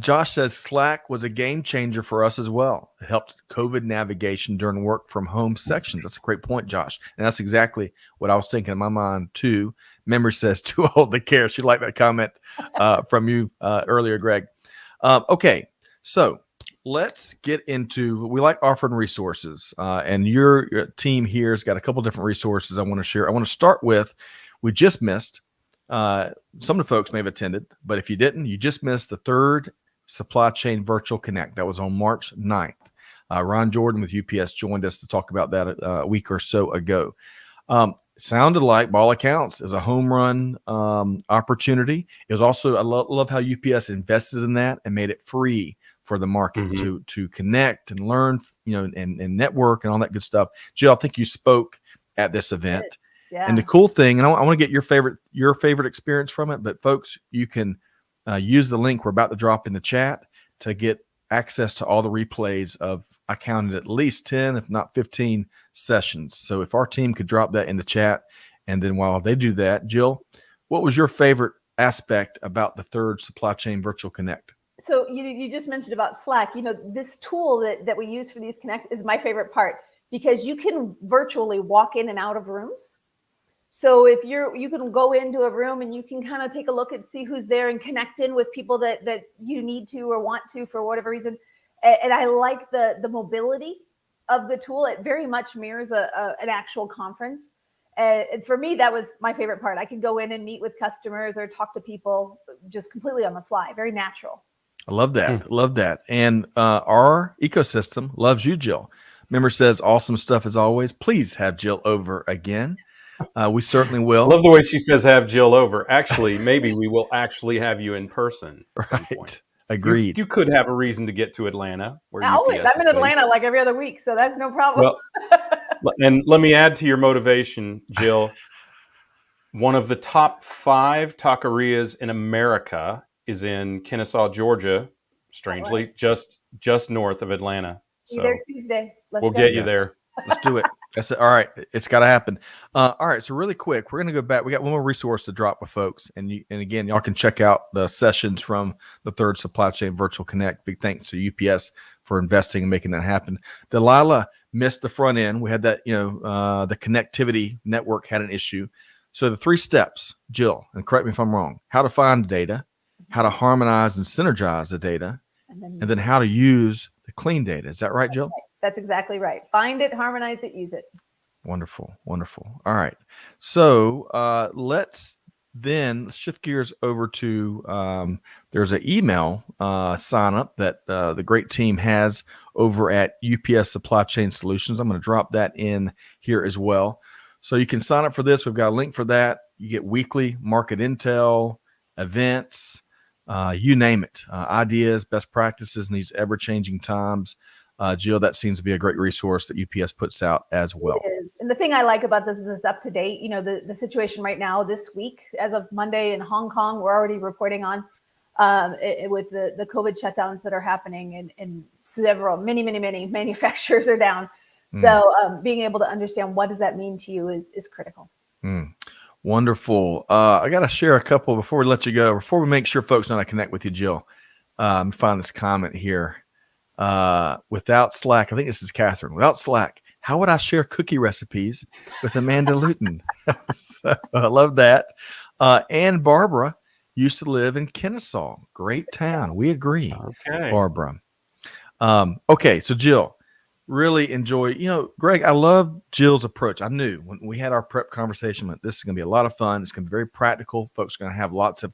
Josh says Slack was a game changer for us as well. It helped COVID navigation during work from home sections. That's a great point, Josh. And that's exactly what I was thinking in my mind too. Memory says too old to care. She liked that comment from you earlier, Greg. Okay, so let's get into, we like offering resources, and your team here has got a couple different resources I want to share. I want to start with, we just missed, some of the folks may have attended, but if you didn't, you just missed the 3rd Supply Chain Virtual Connect. That was on March 9th. Ron Jordan with UPS joined us to talk about that a week or so ago. Sounded like, by all accounts, is a home run opportunity. It was also, I love how UPS invested in that and made it free for the market to connect and learn, and network and all that good stuff. Jill, I think you spoke at this event. Yeah. And the cool thing, and I want to get your favorite experience from it, but folks, you can use the link we're about to drop in the chat to get access to all the replays of, I counted at least 10, if not 15 sessions. So if our team could drop that in the chat, and then while they do that, Jill, what was your favorite aspect about the 3rd Supply Chain Virtual Connect? So you just mentioned about Slack. This tool that we use for these connects is my favorite part because you can virtually walk in and out of rooms. So if you can go into a room and you can kind of take a look and see who's there and connect in with people that you need to or want to for whatever reason. And I like the mobility of the tool. It very much mirrors an actual conference. And for me, that was my favorite part. I could go in and meet with customers or talk to people just completely on the fly. Very natural. I love that. Love that. And our ecosystem loves you, Jill. Member says, awesome stuff as always. Please have Jill over again. We certainly will. I love the way she says have Jill over. Actually, maybe we will actually have you in person at some point. Agreed. You could have a reason to get to Atlanta. Always. I'm in Atlanta like every other week, so that's no problem. Well, and let me add to your motivation, Jill. One of the top 5 taquerias in America is in Kennesaw, Georgia. Strangely, just north of Atlanta. So there Tuesday. We'll get you there. Let's do it. That's it. All right. It's got to happen. All right. So really quick, we're going to go back. We got one more resource to drop with folks. And again, y'all can check out the sessions from the 3rd Supply Chain Virtual Connect. Big thanks to UPS for investing and making that happen. Delilah missed the front end. We had that, the connectivity network had an issue. So the 3 steps, Jill, and correct me if I'm wrong, how to find data, how to harmonize and synergize the data, and then how to use the clean data. Is that right, Jill? That's exactly right. Find it, harmonize it, use it. Wonderful. Wonderful. All right. So let's shift gears over to there's an email sign up that the great team has over at UPS Supply Chain Solutions. I'm going to drop that in here as well. So you can sign up for this. We've got a link for that. You get weekly market intel, events, you name it, ideas, best practices in these ever-changing times. Jill, that seems to be a great resource that UPS puts out as well. It is. And the thing I like about this is it's up to date. The situation right now this week, as of Monday in Hong Kong, we're already reporting on with the COVID shutdowns that are happening, and many manufacturers are down. So being able to understand what does that mean to you is critical. Wonderful. I got to share a couple before we let you go. Before we make sure folks know how to connect with you, Jill, find this comment here. Without Slack, I think this is Catherine. Without Slack, how would I share cookie recipes with Amanda Luton? So, I love that. And Barbara used to live in Kennesaw. Great town. We agree. Okay, Barbara. Okay, so Jill, really enjoy. Greg, I love Jill's approach. I knew when we had our prep conversation that this is going to be a lot of fun. It's going to be very practical. Folks are going to have lots of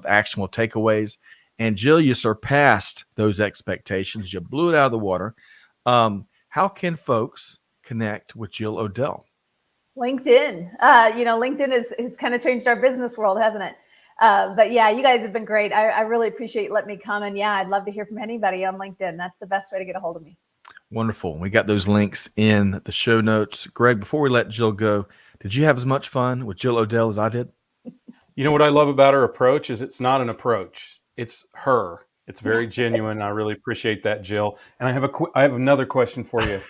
actionable takeaways. And Jill, you surpassed those expectations. You blew it out of the water. How can folks connect with Jill Odell? LinkedIn. LinkedIn has kind of changed our business world, hasn't it? But yeah, you guys have been great. I really appreciate you letting me come. And yeah, I'd love to hear from anybody on LinkedIn. That's the best way to get a hold of me. Wonderful. We got those links in the show notes. Greg, before we let Jill go, did you have as much fun with Jill Odell as I did? You know what I love about her approach is it's not an approach. It's her. It's very genuine. I really appreciate that, Jill. And I have another question for you.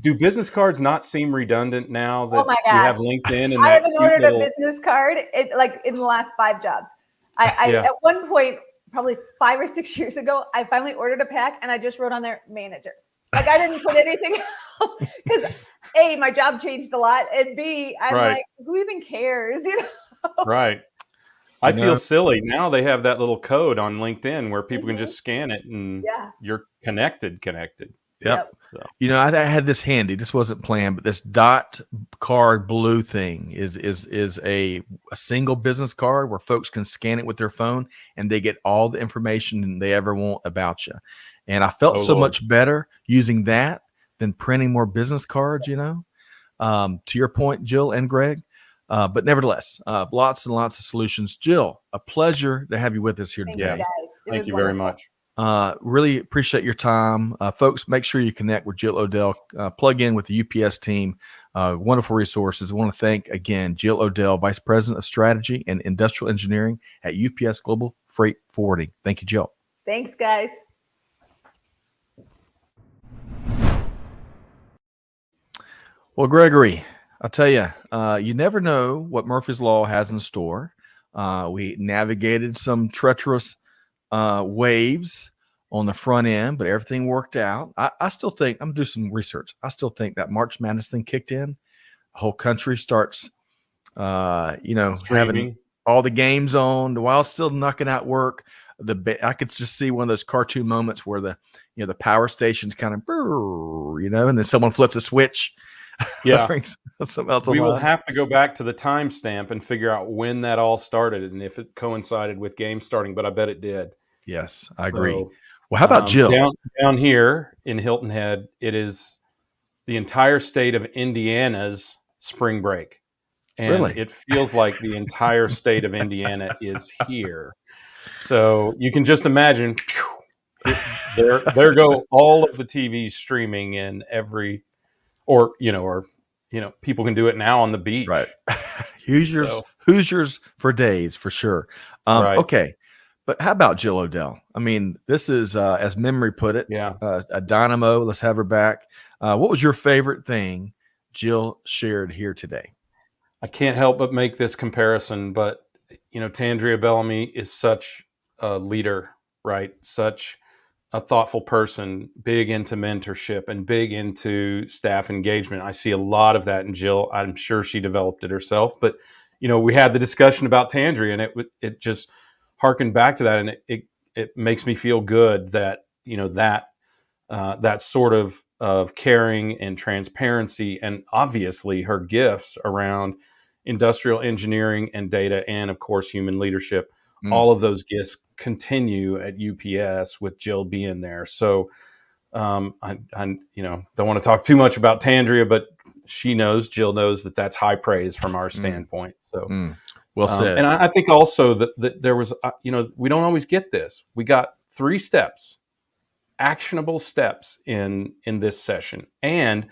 Do business cards not seem redundant now that you have LinkedIn? And I haven't ordered a business card in the last 5 jobs. I at one point, probably 5 or 6 years ago, I finally ordered a pack and I just wrote on there manager. Like I didn't put anything else because A, my job changed a lot, and B, I'm like, who even cares? Right. I feel silly. Now they have that little code on LinkedIn where people can just scan it and you're connected. Yep. So. I had this handy. This wasn't planned, but this dot card blue thing is a single business card where folks can scan it with their phone and they get all the information they ever want about you. And I felt much better using that than printing more business cards, to your point, Jill and Greg. But nevertheless, lots and lots of solutions. Jill, a pleasure to have you with us here today. Thank you very much. Really appreciate your time. Folks, make sure you connect with Jill Odell. Plug in with the UPS team. Wonderful resources. I want to thank, again, Jill Odell, Vice President of Strategy and Industrial Engineering at UPS Global Freight Forwarding. Thank you, Jill. Thanks, guys. Well, Gregory, I'll tell you, you never know what Murphy's Law has in store. We navigated some treacherous waves on the front end, but everything worked out. I still think, I'm going to do some research. I still think that March Madness thing kicked in. The whole country starts, having all the games on while still knocking out work. I could just see one of those cartoon moments where the power stations kind of, and then someone flips a switch. Yeah. We will have to go back to the timestamp and figure out when that all started and if it coincided with game starting, but I bet it did. Yes, I agree. Well, how about Jill? Down here in Hilton Head, it is the entire state of Indiana's spring break. And it feels like the entire state of Indiana is here. So you can just imagine, there go all of the TVs streaming in people can do it now on the beach. Right. Hoosiers for days, for sure. Okay. But how about Jill Odell? I mean, this is, as memory put it, a dynamo. Let's have her back. What was your favorite thing Jill shared here today? I can't help but make this comparison, but, Tandria Bellamy is such a leader, right? Such a thoughtful person, big into mentorship and big into staff engagement. I see a lot of that in Jill. I'm sure she developed it herself, but we had the discussion about Tandria, and it just harkened back to that, and it makes me feel good that that sort of caring and transparency, and obviously her gifts around industrial engineering and data, and of course human leadership. All of those gifts continue at UPS with Jill being there. So I don't want to talk too much about Tandria, but Jill knows that that's high praise from our standpoint. So well said. And I think also that there was, we don't always get this. We got 3 steps, actionable steps in this session, and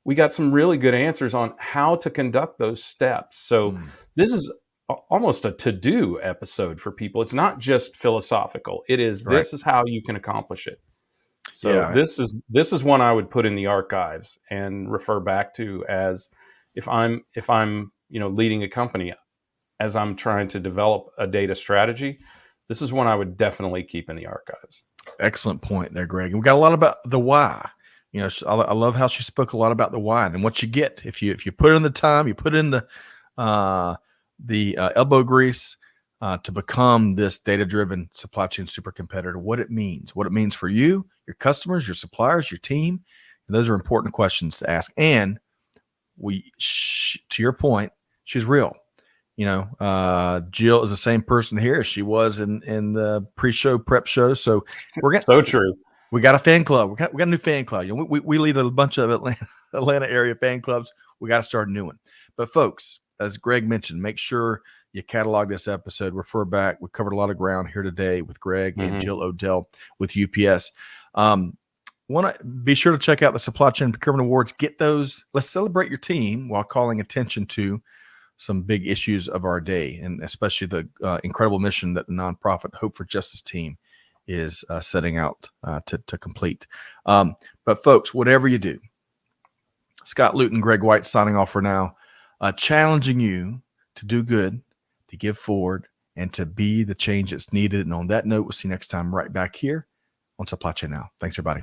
we got some really good answers on how to conduct those steps. So this is almost a to-do episode for people. It's not just philosophical. It is, right. This is how you can accomplish it. So this is one I would put in the archives and refer back to as if I'm leading a company, as I'm trying to develop a data strategy. This is one I would definitely keep in the archives. Excellent point there, Greg. And we got a lot about the why. I love how she spoke a lot about the why and what you get if you put in the time, you put in the elbow grease to become this data-driven supply chain super competitor. What it means for you, your customers, your suppliers, your team. And those are important questions to ask. And to your point, she's real. Jill is the same person here as she was in the pre-show prep show. So so true. We got a fan club. We got a new fan club. We lead a bunch of Atlanta area fan clubs. We got to start a new one. But folks, as Greg mentioned, make sure you catalog this episode, refer back. We covered a lot of ground here today with Greg and Jill Odell with UPS. Want to be sure to check out the Supply Chain Procurement Awards. Get those. Let's celebrate your team while calling attention to some big issues of our day, and especially the incredible mission that the nonprofit Hope for Justice team is setting out to complete. But folks, whatever you do, Scott Luton, Greg White signing off for now, challenging you to do good, to give forward, and to be the change that's needed. And on that note, we'll see you next time right back here on Supply Chain Now. Thanks, everybody.